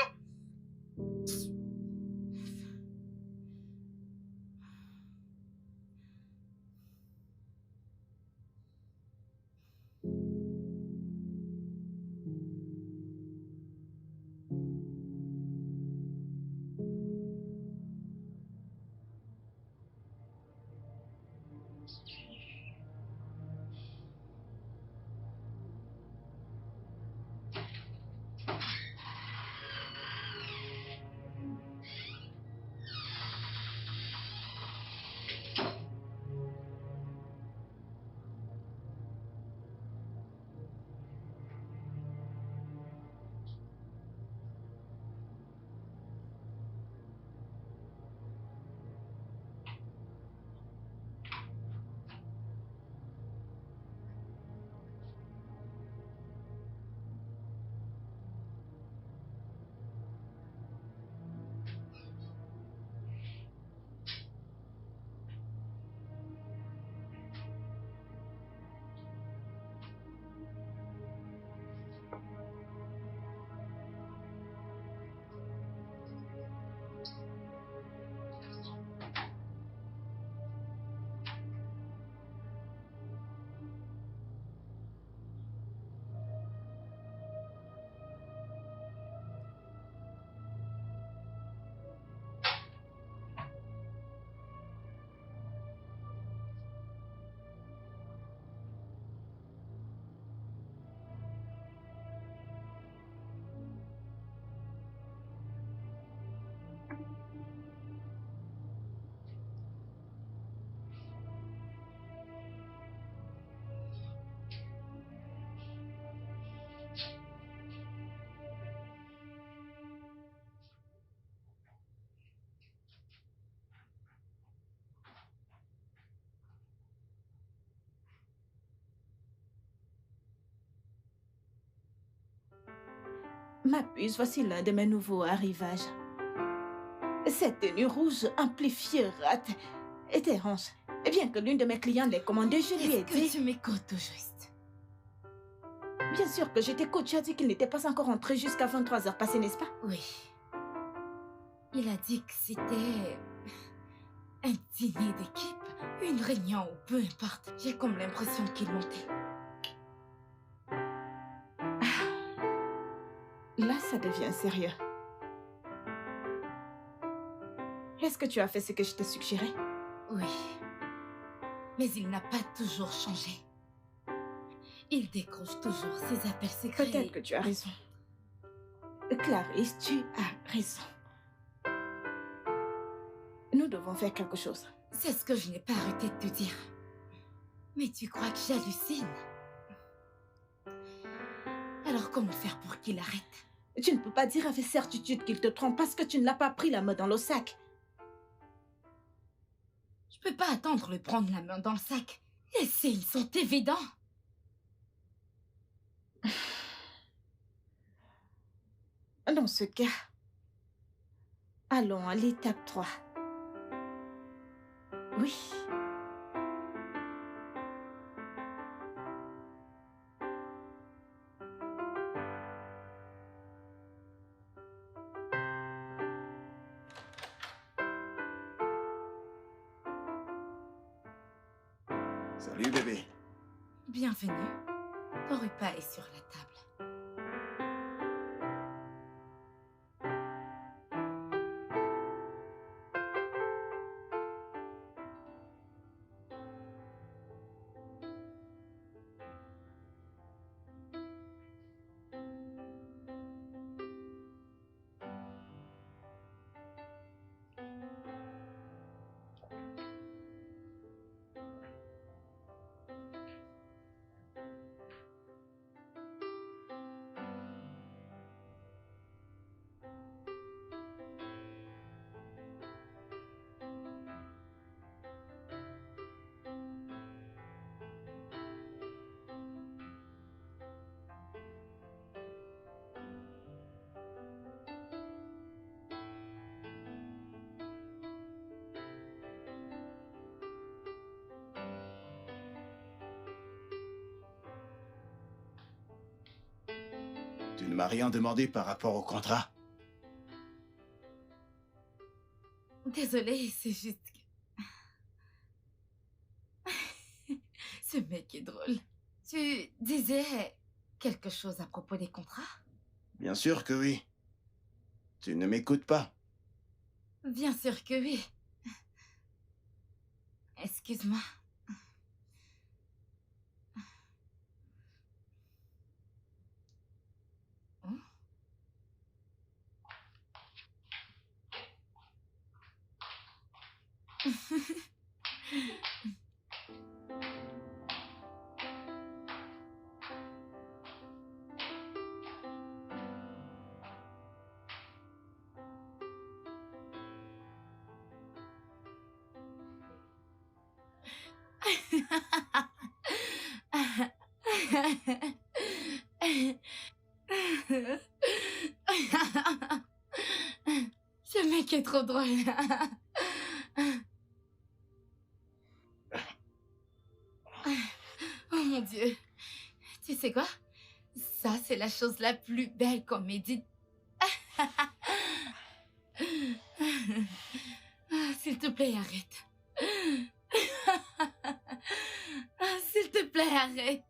Ma puce, voici l'un de mes nouveaux arrivages. Cette tenue rouge amplifiée rate et dérange. Et bien que l'une de mes clientes l'ait commandée, je lui ai est-ce que dit... tu m'écoutes au juste? Bien sûr que je t'écoute, tu as dit qu'il n'était pas encore entré jusqu'à 23h passées, n'est-ce pas? Oui. Il a dit que c'était un dîner d'équipe, une réunion ou peu importe. J'ai comme l'impression qu'il mentait. Là, ça devient sérieux. Est-ce que tu as fait ce que je t'ai suggéré? Oui. Mais il n'a pas toujours changé. Il décroche toujours ses appels secrets. Peut-être que tu as raison. Clarisse, tu as raison. Nous devons faire quelque chose. C'est ce que je n'ai pas arrêté de te dire. Mais tu crois que j'hallucine? Alors comment faire pour qu'il arrête? Tu ne peux pas dire avec certitude qu'il te trompe parce que tu ne l'as pas pris la main dans le sac. Je peux pas attendre de prendre la main dans le sac. Les signes sont évidents. Dans ce cas, allons à l'étape 3. Oui. Salut bébé. Bienvenue. Ton repas est sur la table. Tu ne m'as rien demandé par rapport au contrat. Désolée, c'est juste que... Ce mec est drôle. Tu disais quelque chose à propos des contrats? Bien sûr que oui. Tu ne m'écoutes pas. Bien sûr que oui. Excuse-moi. Oh. Ce mec est trop drôle. Oh mon Dieu. Tu sais quoi? Ça, c'est la chose la plus belle qu'on m'ait dite. S'il te plaît, arrête. S'il te plaît, arrête.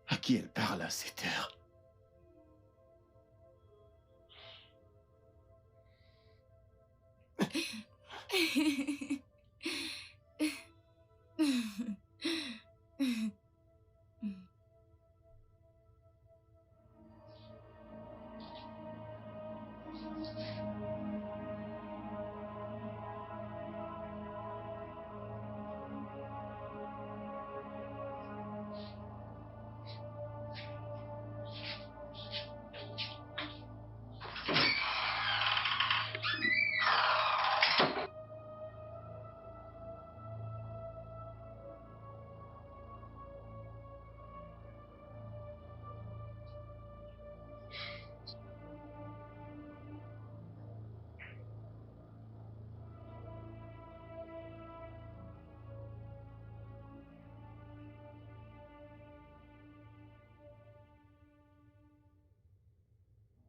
À qui elle parle à cette heure?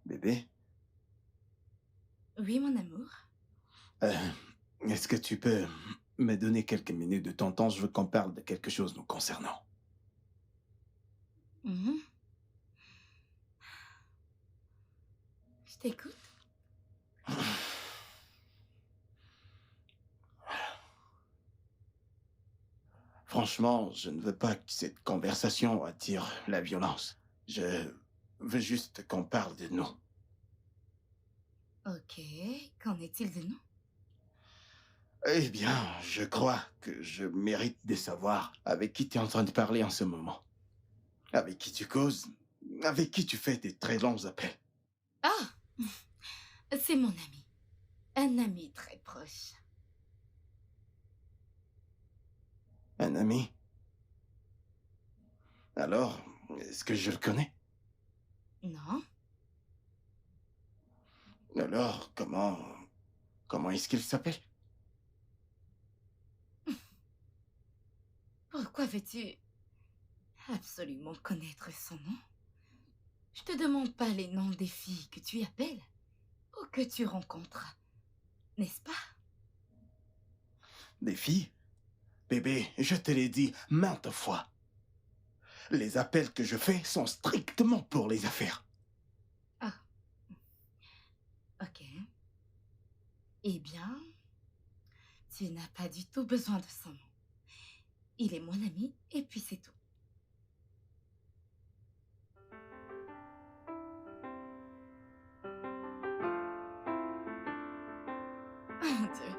Bébé, Oui, mon amour. est-ce que tu peux me donner quelques minutes de ton temps? Je veux qu'on parle de quelque chose nous concernant. Mhm. Je t'écoute. Franchement, je ne veux pas que cette conversation attire la violence. Je veux juste qu'on parle de nous. Ok, qu'en est-il de nous? Eh bien, je crois que je mérite de savoir avec qui tu es en train de parler en ce moment. Avec qui tu causes, avec qui tu fais tes très longs appels. Ah, c'est mon ami. Un ami très proche. Un ami? Alors, est-ce que je le connais? Non? Alors, comment est-ce qu'il s'appelle? Pourquoi veux-tu absolument connaître son nom? Je te demande pas les noms des filles que tu appelles ou que tu rencontres, n'est-ce pas? Des filles? Bébé, je te l'ai dit maintes fois. Les appels que je fais sont strictement pour les affaires. Ah, ok. Eh bien, tu n'as pas du tout besoin de son nom. Il est mon ami et puis c'est tout. Oh mon Dieu.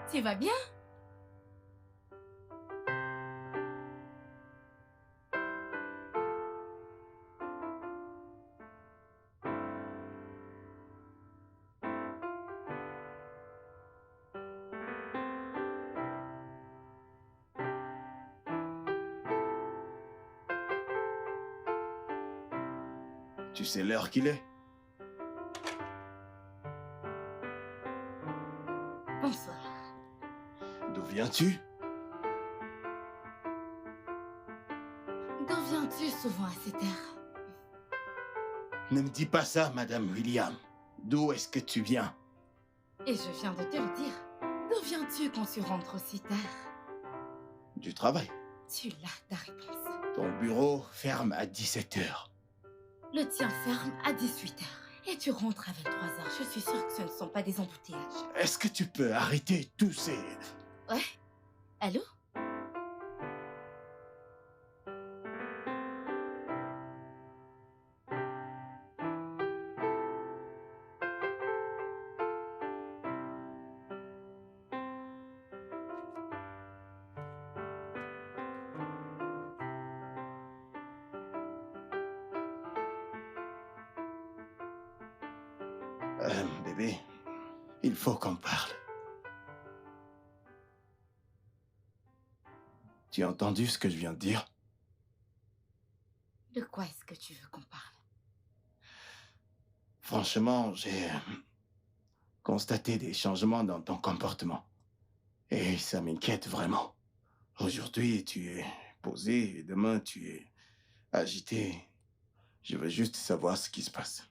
Tu vas bien? Tu sais l'heure qu'il est? Bonsoir. D'où viens-tu? souvent à ces terres. Ne me dis pas ça, Madame William. D'où est-ce que tu viens? Et je viens de te le dire. D'où viens-tu quand tu rentres aussi tard? Du travail. Tu l'as, ta réponse. Ton bureau ferme à 17h. Le tien ferme à 18h. Et tu rentres à 23h. Je suis sûre que ce ne sont pas des embouteillages. Est-ce que tu peux arrêter tous ces... Ouais? Allô? Bébé, il faut qu'on parle. Tu as entendu ce que je viens de dire? De quoi est-ce que tu veux qu'on parle? Franchement, j'ai constaté des changements dans ton comportement. Et ça m'inquiète vraiment. Aujourd'hui, tu es posé et demain, tu es agité. Je veux juste savoir ce qui se passe.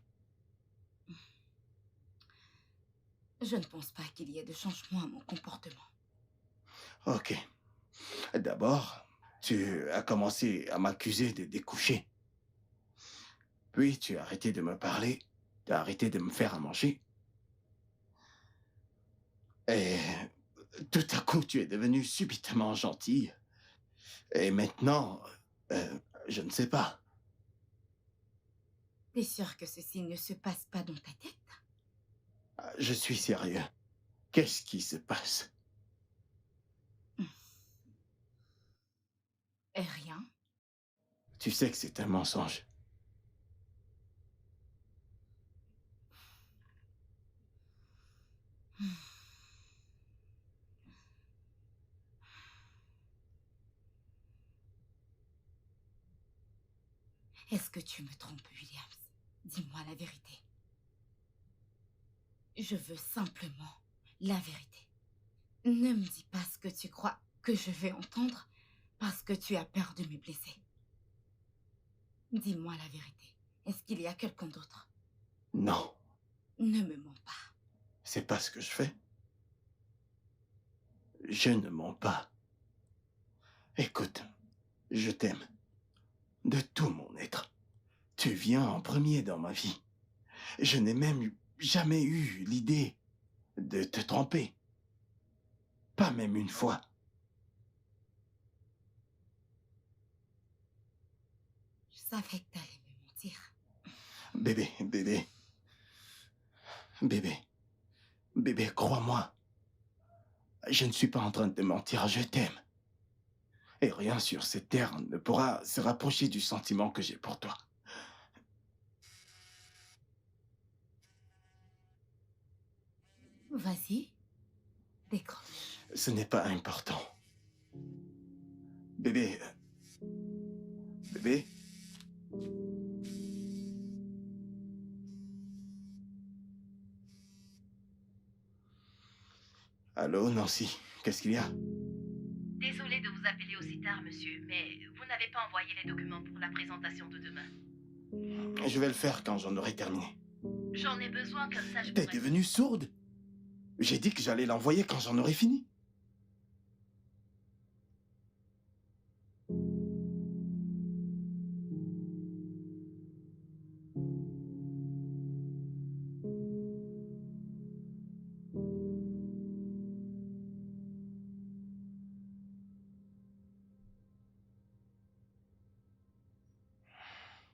Je ne pense pas qu'il y ait de changement à mon comportement. Ok. D'abord, tu as commencé à m'accuser de découcher. Puis, tu as arrêté de me parler. Tu as arrêté de me faire à manger. Et tout à coup, tu es devenue subitement gentille. Et maintenant, je ne sais pas. T'es sûr que ceci ne se passe pas dans ta tête? Je suis sérieux. Qu'est-ce qui se passe? Et rien. Tu sais que c'est un mensonge. Est-ce que tu me trompes, Williams? Dis-moi la vérité. Je veux simplement la vérité. Ne me dis pas ce que tu crois que je vais entendre parce que tu as peur de me blesser. Dis-moi la vérité. Est-ce qu'il y a quelqu'un d'autre? Non, Ne me mens pas. c'est pas ce que je fais. Je ne mens pas. Écoute, je t'aime. De tout mon être. Tu viens en premier dans ma vie. Je n'ai même jamais eu l'idée de te tromper. Pas même une fois. Je savais que t'allais me mentir. Bébé, bébé. Bébé. Bébé, crois-moi. Je ne suis pas en train de te mentir, je t'aime. Et rien sur cette terre ne pourra se rapprocher du sentiment que j'ai pour toi. Vas-y, décroche. Ce n'est pas important. Bébé. Bébé. Allô, Nancy, qu'est-ce qu'il y a? Désolée de vous appeler aussi tard, monsieur, mais vous n'avez pas envoyé les documents pour la présentation de demain. Je vais le faire quand j'en aurai terminé. J'en ai besoin, comme ça je T'es pourrais... devenue sourde? J'ai dit que j'allais l'envoyer quand j'en aurais fini.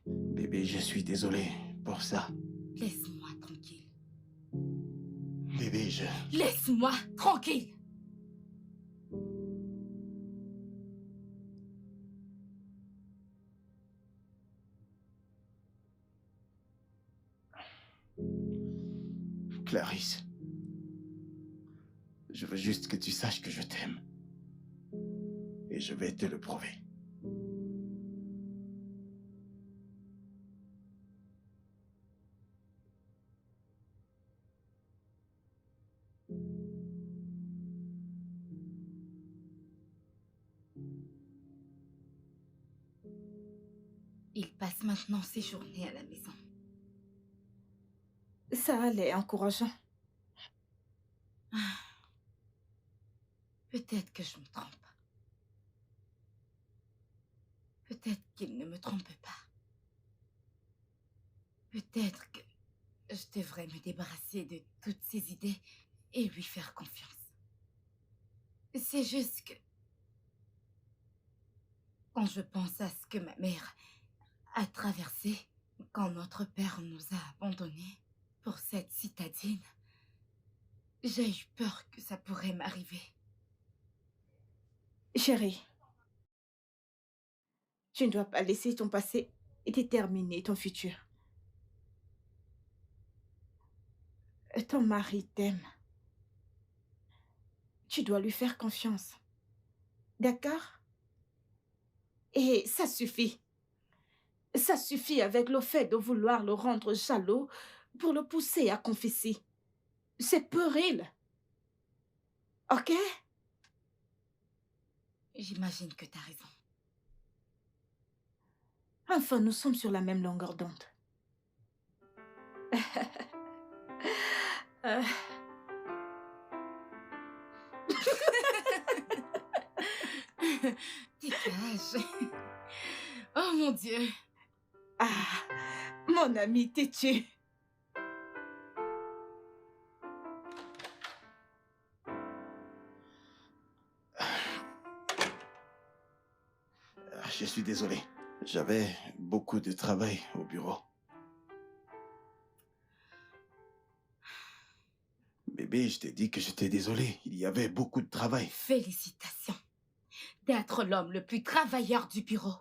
Bébé, je suis désolé pour ça. Laisse-moi tranquille. Bébé, Laisse-moi tranquille. Clarisse. Je veux juste que tu saches que je t'aime. Et je vais te le prouver. Il passe maintenant ses journées à la maison. Ça a l'air encourageant. Peut-être que je me trompe. Peut-être qu'il ne me trompe pas. Peut-être que je devrais me débarrasser de toutes ces idées et lui faire confiance. C'est juste que quand je pense à ce que ma mère a traversé quand notre père nous a abandonnés pour cette citadine, j'ai eu peur que ça pourrait m'arriver. Chérie, tu ne dois pas laisser ton passé déterminer ton futur. Ton mari t'aime. Tu dois lui faire confiance. D'accord? Et ça suffit. Ça suffit avec le fait de vouloir le rendre jaloux pour le pousser à confesser. C'est puéril. OK? J'imagine que t'as raison. Enfin, nous sommes sur la même longueur d'onde. Dégage. Oh mon Dieu. Ah, mon ami têtu. Je suis désolé. J'avais beaucoup de travail au bureau. Bébé, je t'ai dit que j'étais désolé. Il y avait beaucoup de travail. Félicitations d'être l'homme le plus travailleur du bureau.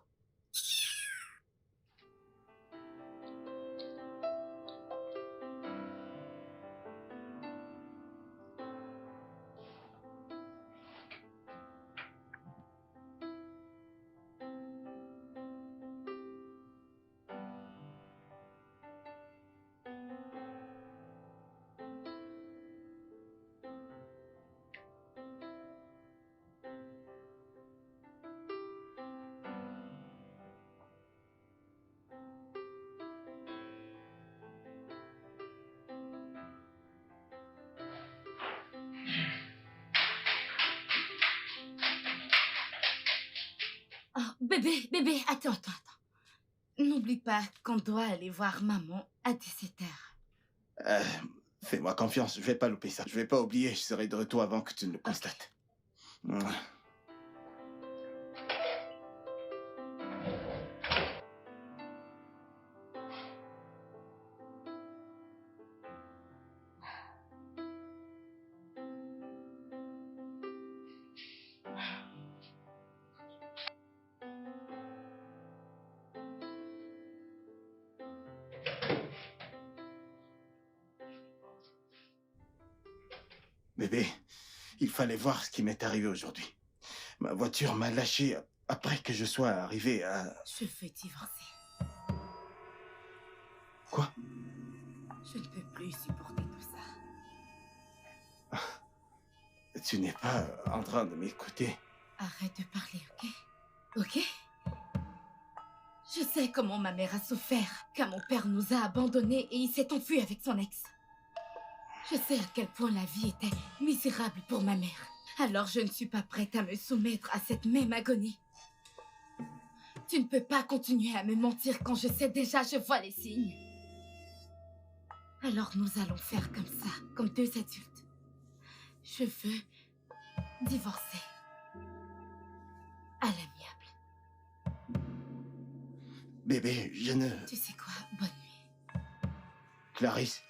Oh, bébé, attends. N'oublie pas qu'on doit aller voir maman à 17h. Fais-moi confiance, je vais pas louper ça. Je vais pas oublier, je serai de retour avant que tu ne le constates. Mouah. Bébé, il fallait voir ce qui m'est arrivé aujourd'hui. Ma voiture m'a lâché après que je sois arrivé à... Je veux divorcer. Quoi? Je ne peux plus supporter tout ça. Tu n'es pas en train de m'écouter. Arrête de parler, ok? Je sais comment ma mère a souffert quand mon père nous a abandonnés et il s'est enfui avec son ex. Je sais à quel point la vie était misérable pour ma mère. Alors je ne suis pas prête à me soumettre à cette même agonie. Tu ne peux pas continuer à me mentir quand je sais déjà, je vois les signes. Alors nous allons faire comme ça, comme deux adultes. Je veux divorcer. À l'amiable. Bébé, je ne... Tu sais quoi? Bonne nuit. Clarisse.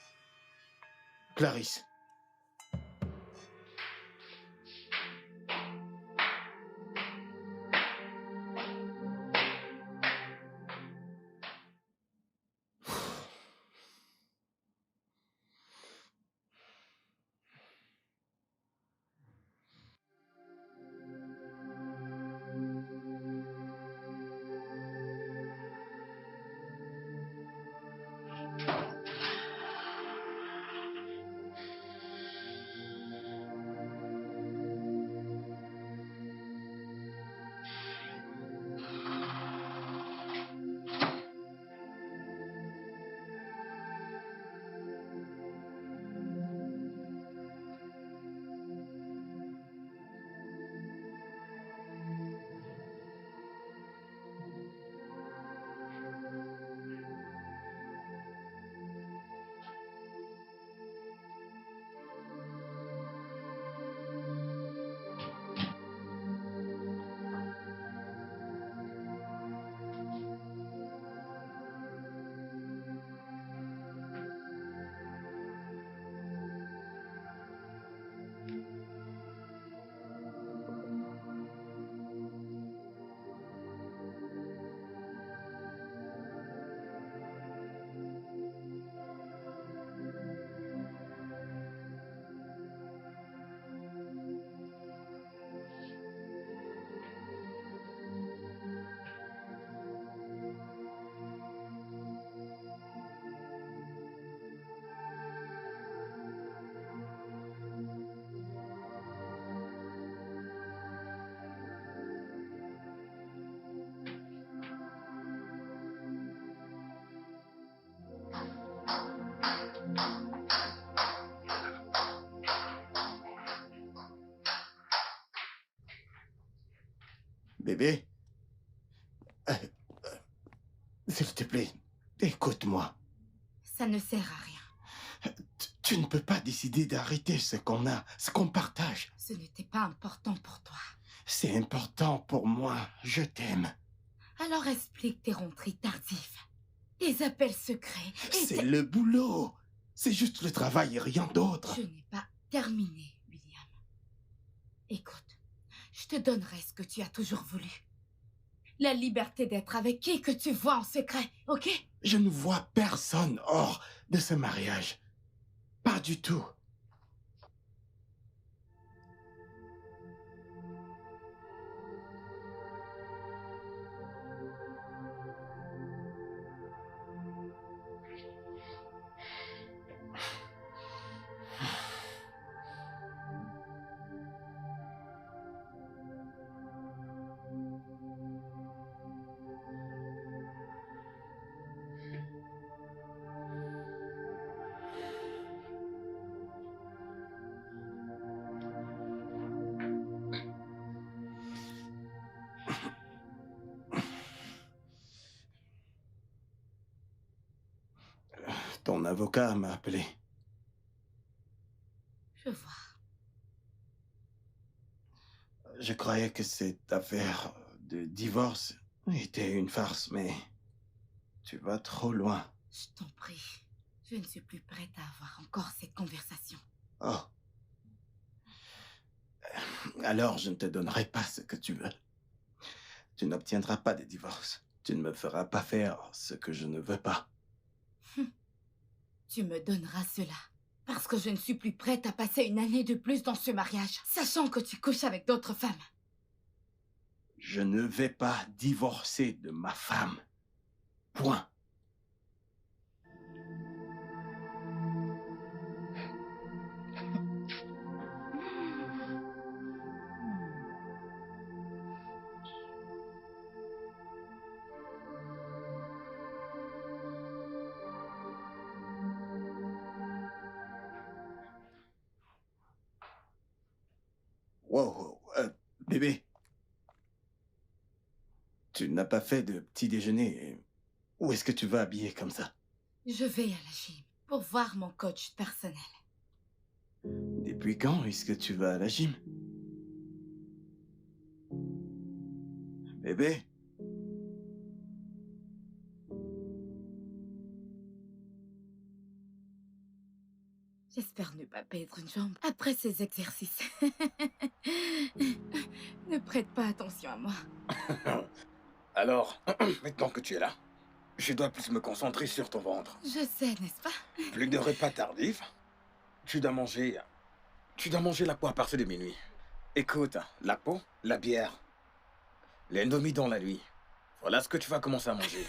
Bébé, euh, euh, s'il te plaît, écoute-moi. Ça ne sert à rien. Tu ne peux pas décider d'arrêter ce qu'on a, ce qu'on partage. Ce n'était pas important pour toi. C'est important pour moi. Je t'aime. Alors explique tes rentrées tardives, tes appels secrets. C'est le boulot. C'est juste le travail et rien d'autre. Je n'ai pas terminé, William. Écoute, je te donnerai ce que tu as toujours voulu. La liberté d'être avec qui que tu vois en secret, ok? Je ne vois personne hors de ce mariage. Pas du tout. Ton avocat m'a appelé. Je vois. Je croyais que cette affaire de divorce était une farce, mais tu vas trop loin. Je t'en prie. Je ne suis plus prête à avoir encore cette conversation. Oh. Alors je ne te donnerai pas ce que tu veux. Tu n'obtiendras pas de divorce. Tu ne me feras pas faire ce que je ne veux pas. Tu me donneras cela. Parce que je ne suis plus prête à passer une année de plus dans ce mariage, sachant que tu couches avec d'autres femmes. Je ne vais pas divorcer de ma femme. Point. Wow, bébé. Tu n'as pas fait de petit déjeuner. Où est-ce que tu vas habiller comme ça? Je vais à la gym pour voir mon coach personnel. Depuis quand est-ce que tu vas à la gym? Bébé? J'espère ne pas perdre une jambe après ces exercices. Ne prête pas attention à moi. Alors, maintenant que tu es là, je dois plus me concentrer sur ton ventre. Je sais, n'est-ce pas? Plus de repas tardifs. Tu dois manger la peau à partir de minuit. Écoute, la peau, la bière, l'indomie dans la nuit. Voilà ce que tu vas commencer à manger.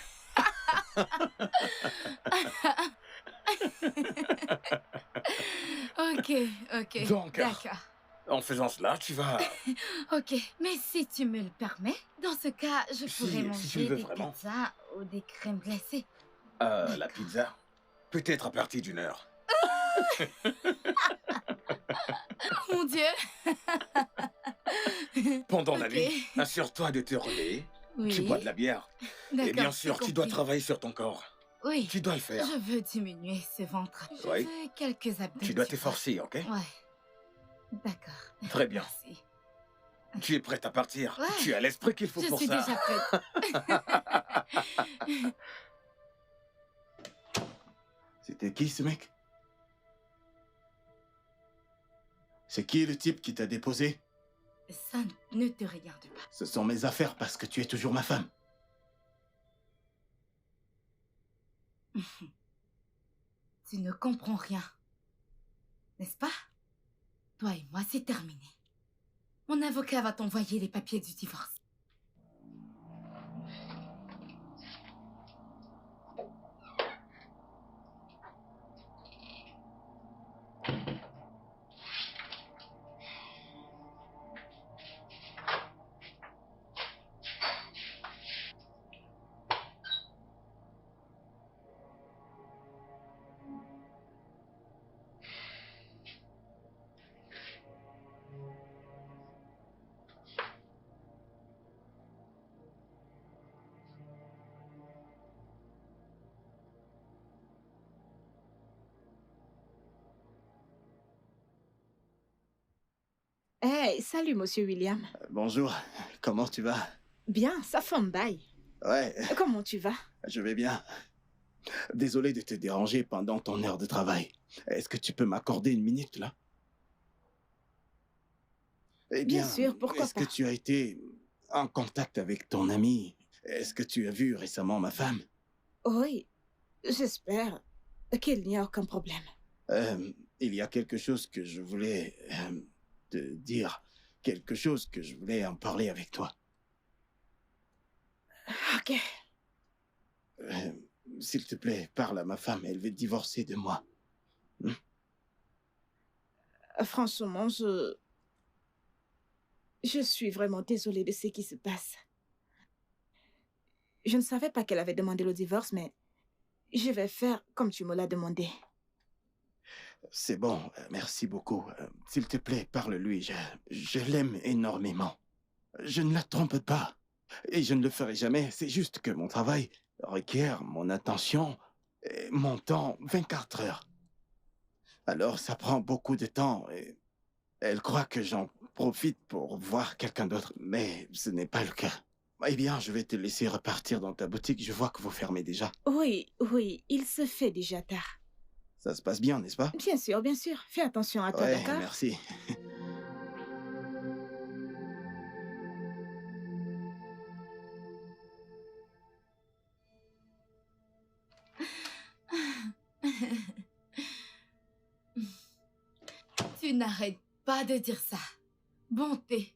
Ok, Donc, d'accord. En faisant cela, tu vas... Ok, mais si tu me le permets, dans ce cas, je Si- pourrais si tu manger le veux des vraiment. pizzas ou des crèmes glacées. La pizza, peut-être à partir d'une heure. Mon Dieu. Pendant la Ok. nuit, assure-toi de te relayer. Oui. Tu bois de la bière. Et D'accord, bien j'ai sûr, tu dois compris. travailler sur ton corps. Oui. Tu dois le faire. Je veux diminuer ce ventre. Je Oui. veux quelques abdos. Tu dois vois. t'efforcer, ok? Ouais. D'accord. Très bien. Merci. Tu es prête à partir. Ouais. Tu as l'esprit qu'il faut Je pour suis ça. déjà prête. C'était qui ce mec? C'est qui le type qui t'a déposé? Ça ne te regarde pas. Ce sont mes affaires parce que tu es toujours ma femme. Tu ne comprends rien. N'est-ce pas? Toi et moi, c'est terminé. Mon avocat va t'envoyer les papiers du divorce. Hey, salut, monsieur William. Bonjour, comment tu vas? Bien, ça fait un bail. Ouais, Comment tu vas? je vais bien. Désolé de te déranger pendant ton heure de travail. Est-ce que tu peux m'accorder une minute, là? Eh Bien bien, sûr, pourquoi est-ce que pas? tu as été en contact avec ton ami? Est-ce que tu as vu récemment ma femme? Oui, j'espère qu'il n'y a aucun problème. Il y a quelque chose que je voulais te dire. Quelque chose que je voulais en parler avec toi. Ok. Euh, S'il te plaît, parle à ma femme. Elle veut divorcer de moi. Franchement, je suis vraiment désolée de ce qui se passe. Je ne savais pas qu'elle avait demandé le divorce, mais je vais faire comme tu me l'as demandé. C'est bon, merci beaucoup. S'il te plaît, parle-lui. Je l'aime énormément. Je ne la trompe pas. Et je ne le ferai jamais. C'est juste que mon travail requiert mon attention et mon temps 24 heures. Alors ça prend beaucoup de temps et elle croit que j'en profite pour voir quelqu'un d'autre, mais ce n'est pas le cas. Eh bien, je vais te laisser repartir dans ta boutique. Je vois que vous fermez déjà. Oui, oui, il se fait déjà tard. Ça se passe bien, n'est-ce pas? Bien sûr, bien sûr. Fais attention à toi, Ouais, d'accord? merci. Tu n'arrêtes pas de dire ça. Bonté.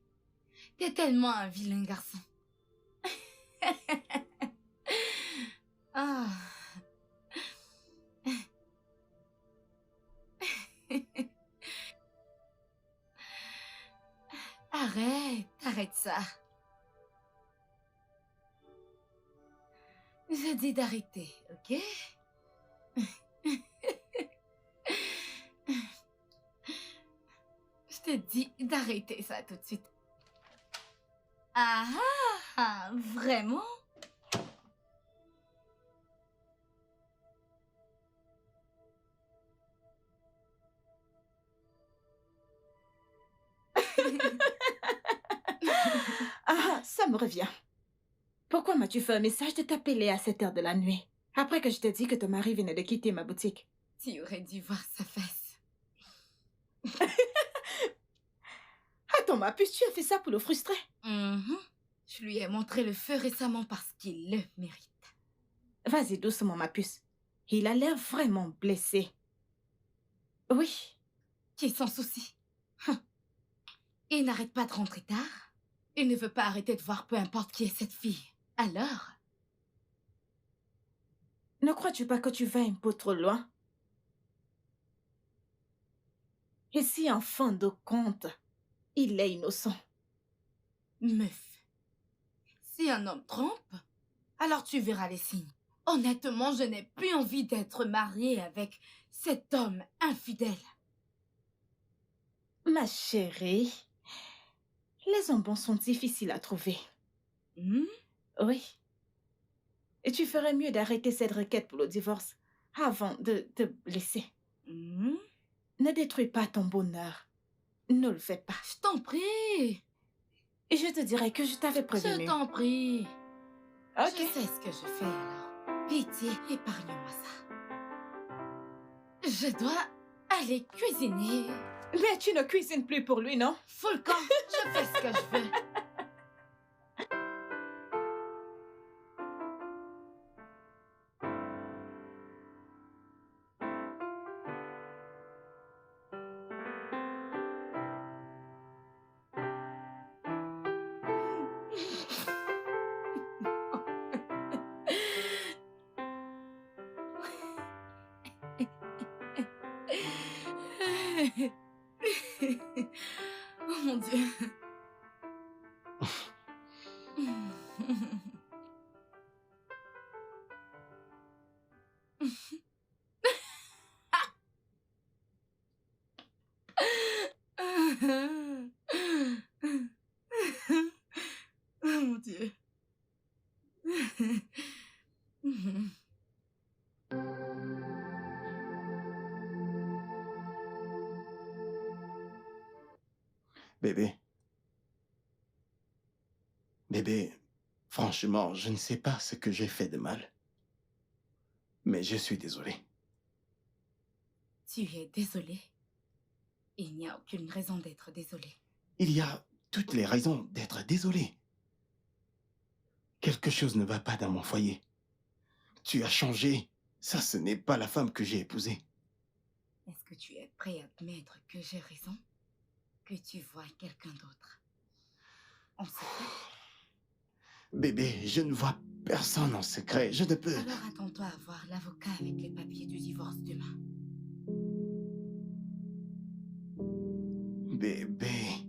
T'es tellement un vilain garçon. Ah. Arrête ça. Je dis d'arrêter, ok? Je te dis d'arrêter ça tout de suite. Ah, ah, vraiment? Ah, ça me revient. Pourquoi m'as-tu fait un message de t'appeler à cette heure de la nuit? Après que je t'ai dit que ton mari venait de quitter ma boutique. Tu aurais dû voir sa face. Attends, ma puce, tu as fait ça pour le frustrer? Mhm. Je lui ai montré le feu récemment parce qu'il le mérite. Vas-y doucement, ma puce. Il a l'air vraiment blessé. Oui. Qui est son souci? Il n'arrête pas de rentrer tard. Il ne veut pas arrêter de voir peu importe qui est cette fille. Alors? Ne crois-tu pas que tu vas un peu trop loin? Et si en fin de compte, il est innocent? Meuf, si un homme trompe, alors tu verras les signes. Honnêtement, je n'ai plus envie d'être mariée avec cet homme infidèle. Ma chérie, les hommes bons sont difficiles à trouver. Hmm? Oui. Et tu ferais mieux d'arrêter cette requête pour le divorce avant de te blesser. Hmm? Ne détruis pas ton bonheur. Ne le fais pas. Je t'en prie. Et je te dirais que je t'avais prévenu. Je t'en prie. Ok. Je sais ce que je fais alors. Pitié, épargne-moi ça. Je dois aller cuisiner. Mais tu ne cuisines plus pour lui, non? Fous le camp, je fais ce que je veux. Oh mon Dieu. Oh mon Dieu. Bébé. Bébé, franchement, je ne sais pas ce que j'ai fait de mal. Mais je suis désolé. Tu es désolé. Il n'y a aucune raison d'être désolé. Il y a toutes les raisons d'être désolé. Quelque chose ne va pas dans mon foyer. Tu as changé. Ça, ce n'est pas la femme que j'ai épousée. Est-ce que tu es prêt à admettre que j'ai raison? Que tu vois quelqu'un d'autre? En secret? Bébé, je ne vois personne en secret. Je ne peux... Alors attends-toi à voir l'avocat avec les papiers du divorce demain. Bébé...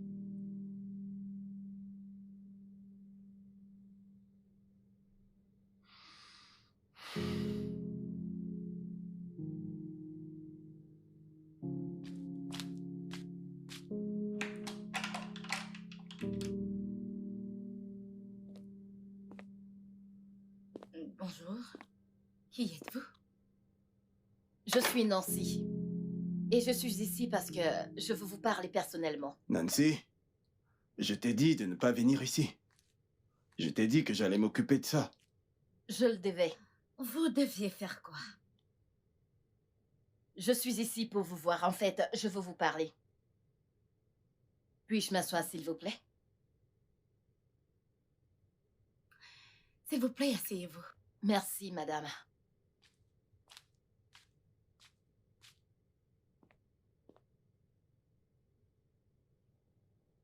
Bonjour. Qui êtes-vous? Je suis Nancy. Et je suis ici parce que je veux vous parler personnellement. Nancy, je t'ai dit de ne pas venir ici. Je t'ai dit que j'allais m'occuper de ça. Je le devais. Vous deviez faire quoi? Je suis ici pour vous voir. En fait, je veux vous parler. Puis-je m'asseoir, s'il vous plaît? S'il vous plaît, asseyez-vous. Merci, madame.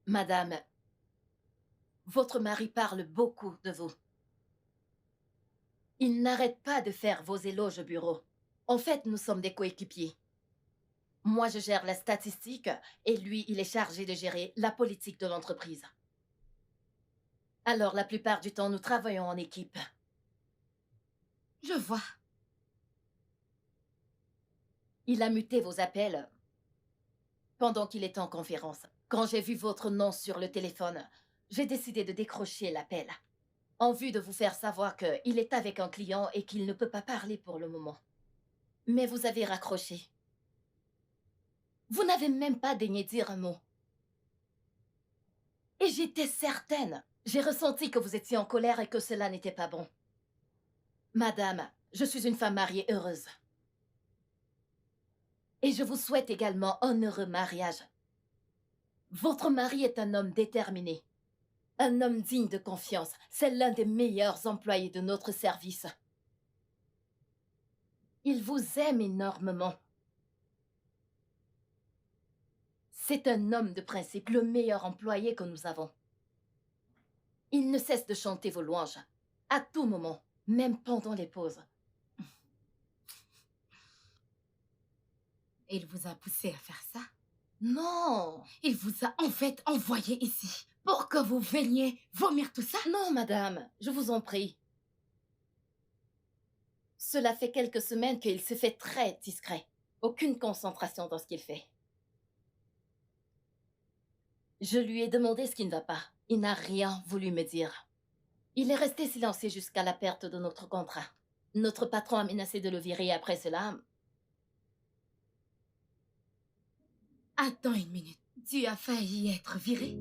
Madame, votre mari parle beaucoup de vous. Il n'arrête pas de faire vos éloges au bureau. En fait, nous sommes des coéquipiers. Moi, je gère la statistique et lui, il est chargé de gérer la politique de l'entreprise. Alors, la plupart du temps, nous travaillons en équipe. Je vois. Il a muté vos appels pendant qu'il était en conférence. Quand j'ai vu votre nom sur le téléphone, j'ai décidé de décrocher l'appel en vue de vous faire savoir qu'il est avec un client et qu'il ne peut pas parler pour le moment. Mais vous avez raccroché. Vous n'avez même pas daigné dire un mot. Et j'étais certaine. J'ai ressenti que vous étiez en colère et que cela n'était pas bon. Madame, je suis une femme mariée heureuse. Et je vous souhaite également un heureux mariage. Votre mari est un homme déterminé. Un homme digne de confiance. C'est l'un des meilleurs employés de notre service. Il vous aime énormément. C'est un homme de principe, le meilleur employé que nous avons. Il ne cesse de chanter vos louanges, à tout moment, même pendant les pauses. Il vous a poussé à faire ça? Non! Il vous a en fait envoyé ici pour que vous veniez vomir tout ça? Non, madame, je vous en prie. Cela fait quelques semaines qu'il se fait très discret. Aucune concentration dans ce qu'il fait. Je lui ai demandé ce qui ne va pas. Il n'a rien voulu me dire. Il est resté silencieux jusqu'à la perte de notre contrat. Notre patron a menacé de le virer après cela. Attends une minute. Tu as failli être viré?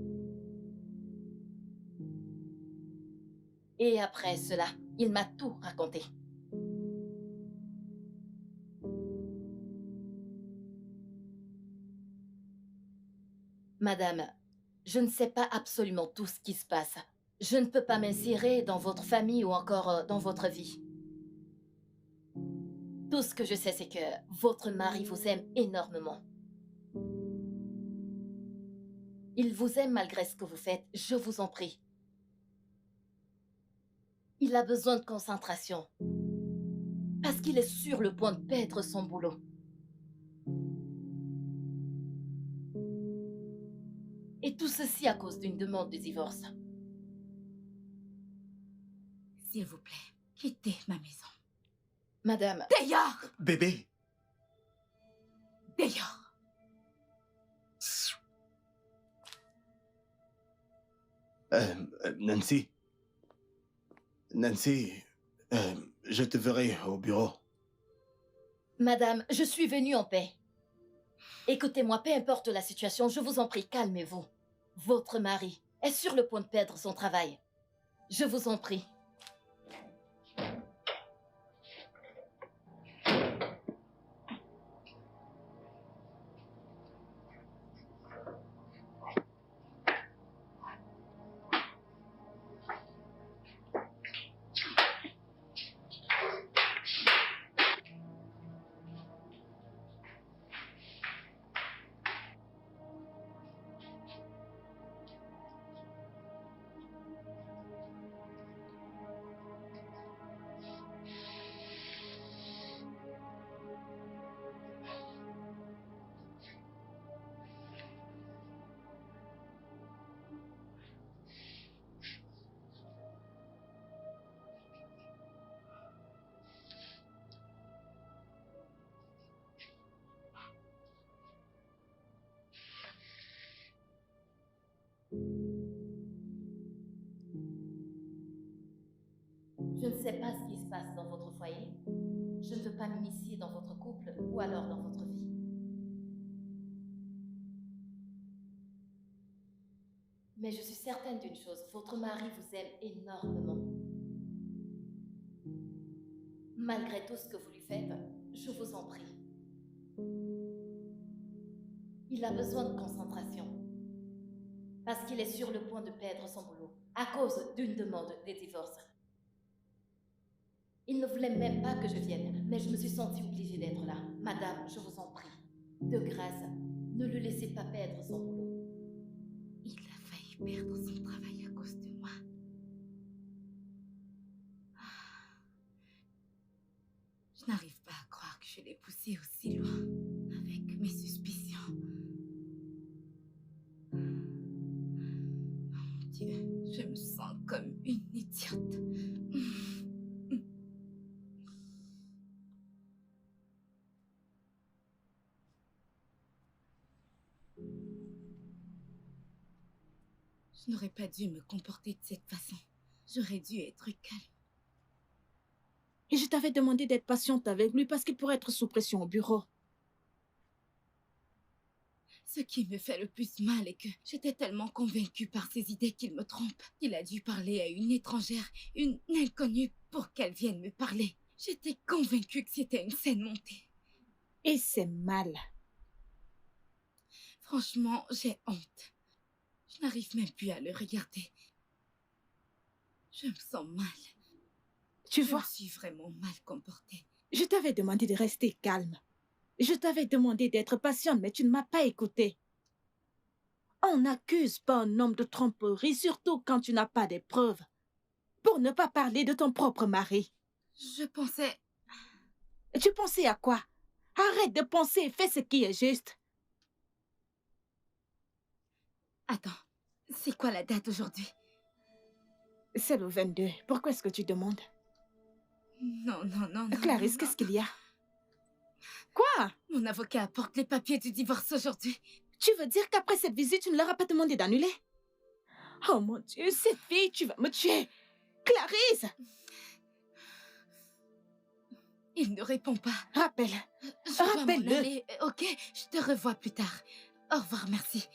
Et après cela, il m'a tout raconté. Madame, je ne sais pas absolument tout ce qui se passe. Je ne peux pas m'insérer dans votre famille ou encore dans votre vie. Tout ce que je sais, c'est que votre mari vous aime énormément. Il vous aime malgré ce que vous faites, je vous en prie. Il a besoin de concentration. Parce qu'il est sur le point de perdre son boulot. Et tout ceci à cause d'une demande de divorce. S'il vous plaît, quittez ma maison. Madame, Dehors! Bébé, Dehors! Nancy. Nancy, je te verrai au bureau. madame, je suis venue en paix. Écoutez-moi, peu importe la situation, je vous en prie, calmez-vous. Votre mari est sur le point de perdre son travail. Je vous en prie. Je ne sais pas ce qui se passe dans votre foyer. Je ne veux pas m'initier dans votre couple ou alors dans votre vie. Mais je suis certaine d'une chose, votre mari vous aime énormément. Malgré tout ce que vous lui faites, je vous en prie. Il a besoin de concentration. Parce qu'il est sur le point de perdre son boulot à cause d'une demande de divorce. Il ne voulait même pas que je vienne, mais je me suis sentie obligée d'être là. Madame, je vous en prie, de grâce, ne le laissez pas perdre son boulot. Il a failli perdre son travail à cause de moi. Je n'arrive pas à croire que je l'ai poussé aussi loin avec mes suspicions. Oh mon Dieu, je me sens comme une idiote. Je n'aurais pas dû me comporter de cette façon. J'aurais dû être calme. Et je t'avais demandé d'être patiente avec lui parce qu'il pourrait être sous pression au bureau. Ce qui me fait le plus mal est que j'étais tellement convaincue par ses idées qu'il me trompe. Il a dû parler à une étrangère, une inconnue, pour qu'elle vienne me parler. J'étais convaincue que c'était une scène montée. Et c'est mal. Franchement, j'ai honte. Je n'arrive même plus à le regarder. Je me sens mal. Tu Je vois, me suis vraiment mal comportée. je t'avais demandé de rester calme. Je t'avais demandé d'être patiente, mais tu ne m'as pas écouté. On n'accuse pas un homme de tromperie, surtout quand tu n'as pas de preuves. Pour ne pas parler de ton propre mari. Je pensais... Tu pensais à quoi? Arrête de penser et fais ce qui est juste. Attends, c'est quoi la date aujourd'hui? C'est le 22. Pourquoi est-ce que tu demandes? Non. Clarisse, non. qu'est-ce qu'il y a? Quoi? Mon avocat apporte les papiers du divorce aujourd'hui. Tu veux dire qu'après cette visite, tu ne leur as pas demandé d'annuler? Oh mon Dieu, cette fille, tu vas me tuer! Clarisse! Il ne répond pas. Rappelle. Je dois m'en Rappelle-le. aller, ok? Je te revois plus tard. Au revoir, merci.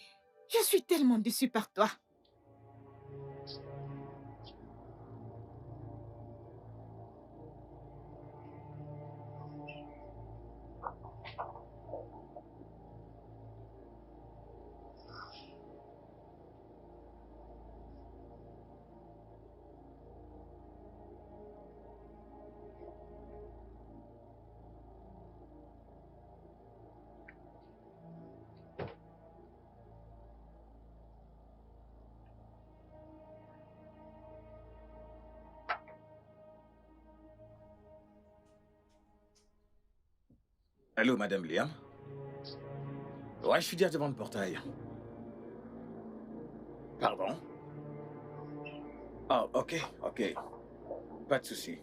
Je suis tellement déçue par toi. Allô, Madame Liam? Ouais, je suis déjà devant le portail. Pardon? Oh, ok. Pas de souci.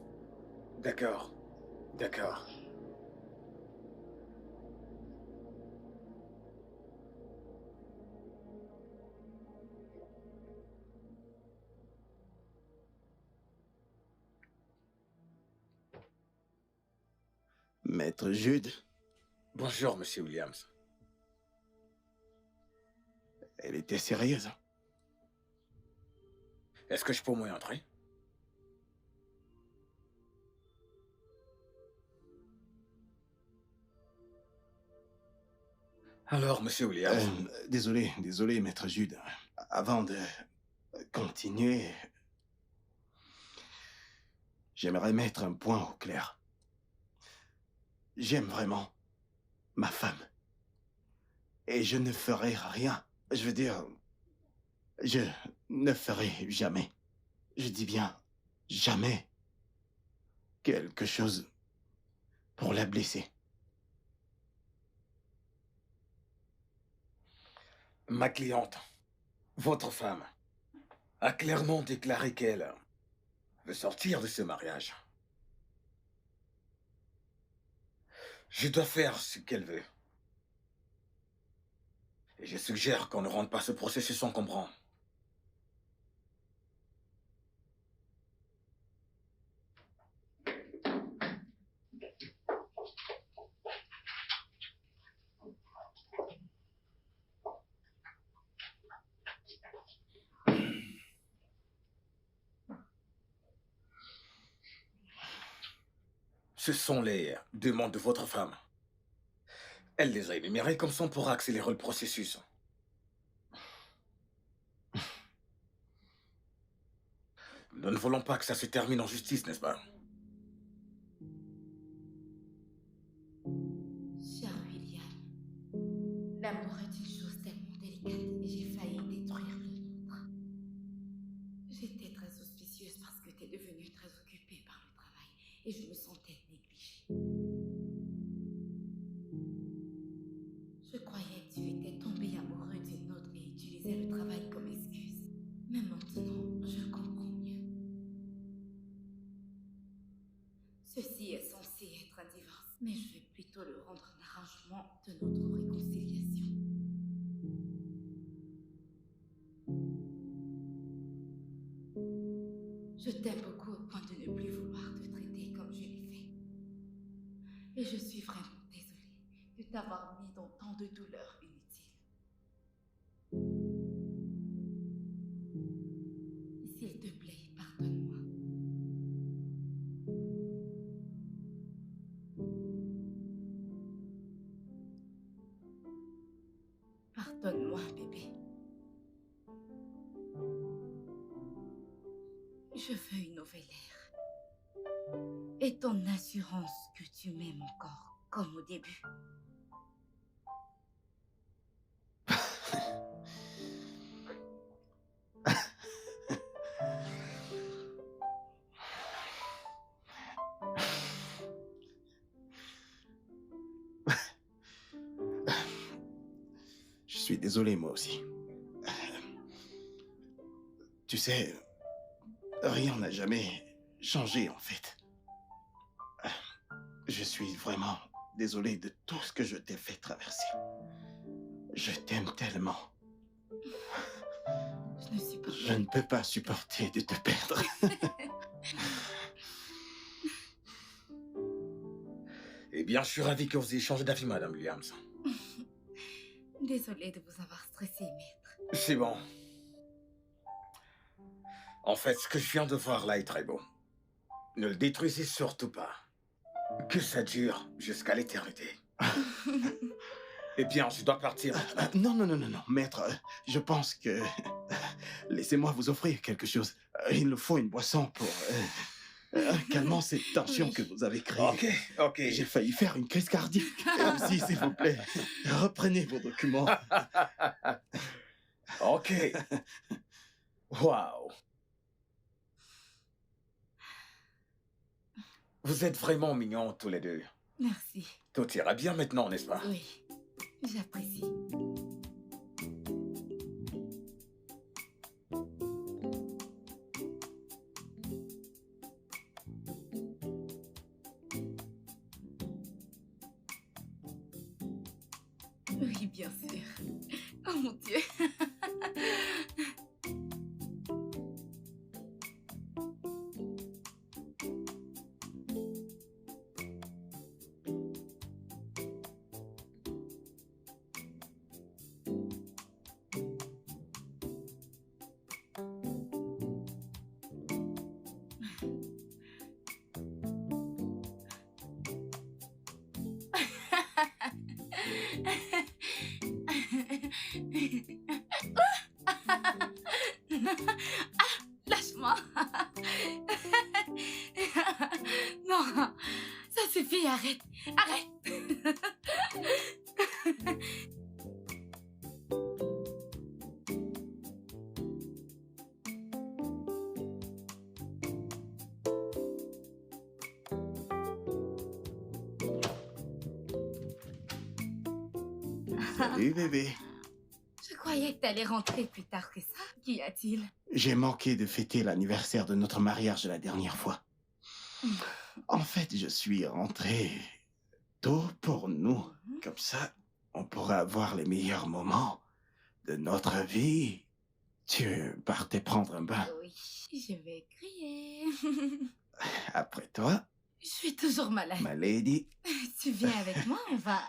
D'accord. Maître Jude, Bonjour, Monsieur Williams. elle était sérieuse. Est-ce que je peux au moins entrer? Alors, monsieur Williams, Désolé, maître Jude. Avant de continuer, j'aimerais mettre un point au clair. J'aime vraiment ma femme. Et je ne ferai rien. Je veux dire, je ne ferai jamais, je dis bien jamais, quelque chose pour la blesser. ma cliente, votre femme, a clairement déclaré qu'elle veut sortir de ce mariage. Je dois faire ce qu'elle veut. Et je suggère qu'on ne rende pas ce processus encombrant. Ce sont les demandes de votre femme. Elle les a énumérées comme ça on pourra accélérer le processus. Nous ne voulons pas que ça se termine en justice, n'est-ce pas? Cher William, l'amour est une chose tellement délicate et j'ai failli détruire le nôtre. J'étais très auspicieuse parce que t'es devenu très occupée par le travail et je me sentais négligée. Je croyais que tu étais tombé amoureux d'une autre et utilisais le travail comme excuse. Mais maintenant, je comprends mieux. Ceci est censé être un divorce, mais je vais plutôt le rendre un arrangement de notre réconciliation. Je t'aime beaucoup au point de ne plus vouloir te traiter comme je l'ai fait. Et je suis vraiment désolée de t'avoir mis dans tant de douleurs inutiles. S'il te plaît, pardonne-moi. Pardonne-moi, bébé. Je veux une nouvelle ère. Et ton assurance que tu m'aimes encore, comme au début. Je suis désolé, moi aussi. Tu sais, rien n'a jamais changé, en fait. Je suis vraiment désolé de tout ce que je t'ai fait traverser. Je t'aime tellement. Je ne suis pas... Je ne peux pas supporter de te perdre. Eh bien, je suis ravi que vous ayez changé d'avis, Madame Williams. Désolée de vous avoir stressé, maître. C'est bon. En fait, ce que je viens de voir là est très beau. Ne le détruisez surtout pas. Que ça dure jusqu'à l'éternité. Eh bien, je dois partir. Non, maître. Je pense que... Laissez-moi vous offrir quelque chose. Il nous faut une boisson pour... calmant cette tension que vous avez créée. Ok. J'ai failli faire une crise cardiaque. Et aussi, s'il vous plaît, reprenez vos documents. Ok. Waouh. Vous êtes vraiment mignons tous les deux. Merci. Tout ira bien maintenant, n'est-ce pas? Oui, j'apprécie. Oui, bien sûr. Oh mon Dieu. Lâche-moi. Non, ça suffit, arrête. Arrête. Salut, bébé. Je croyais que t'allais rentrer plus tard que ça. Qu'y a-t-il? J'ai manqué de fêter l'anniversaire de notre mariage la dernière fois. En fait, je suis rentré tôt pour nous. Comme ça, on pourra avoir les meilleurs moments de notre vie. Tu partais prendre un bain. Oui, je vais crier. Après toi, Je suis toujours malade. ma lady. Tu viens avec moi, on va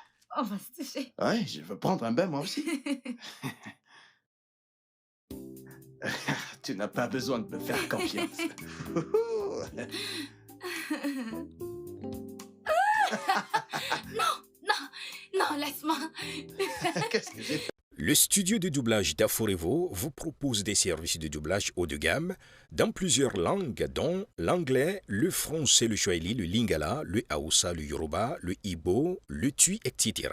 se toucher. Ouais, je veux prendre un bain moi aussi. Tu n'as pas besoin de me faire confiance. Non, laisse-moi. Qu'est-ce que j'ai fait? Le studio de doublage d'Aforevo vous propose des services de doublage haut de gamme dans plusieurs langues, dont l'anglais, le français, le swahili, le lingala, le hausa, le yoruba, le igbo, le tui, etc.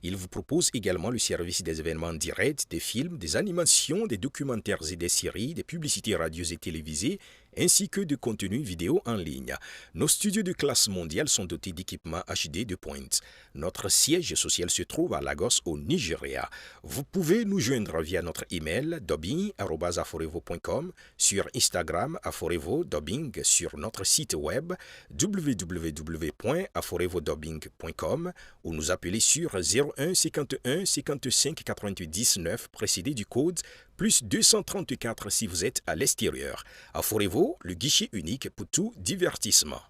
Il vous propose également le service des événements directs, des films, des animations, des documentaires et des séries, des publicités radios et télévisées, ainsi que de contenus vidéo en ligne. Nos studios de classe mondiale sont dotés d'équipements HD de pointe. Notre siège social se trouve à Lagos, au Nigeria. Vous pouvez nous joindre via notre email dubbing@aforevo.com, sur Instagram Aforevo Dubbing, sur notre site web www.aforevodubbing.com ou nous appeler sur 01 51 55 88 19 précédé du code plus 234 si vous êtes à l'extérieur. Aforevo, le guichet unique pour tout divertissement.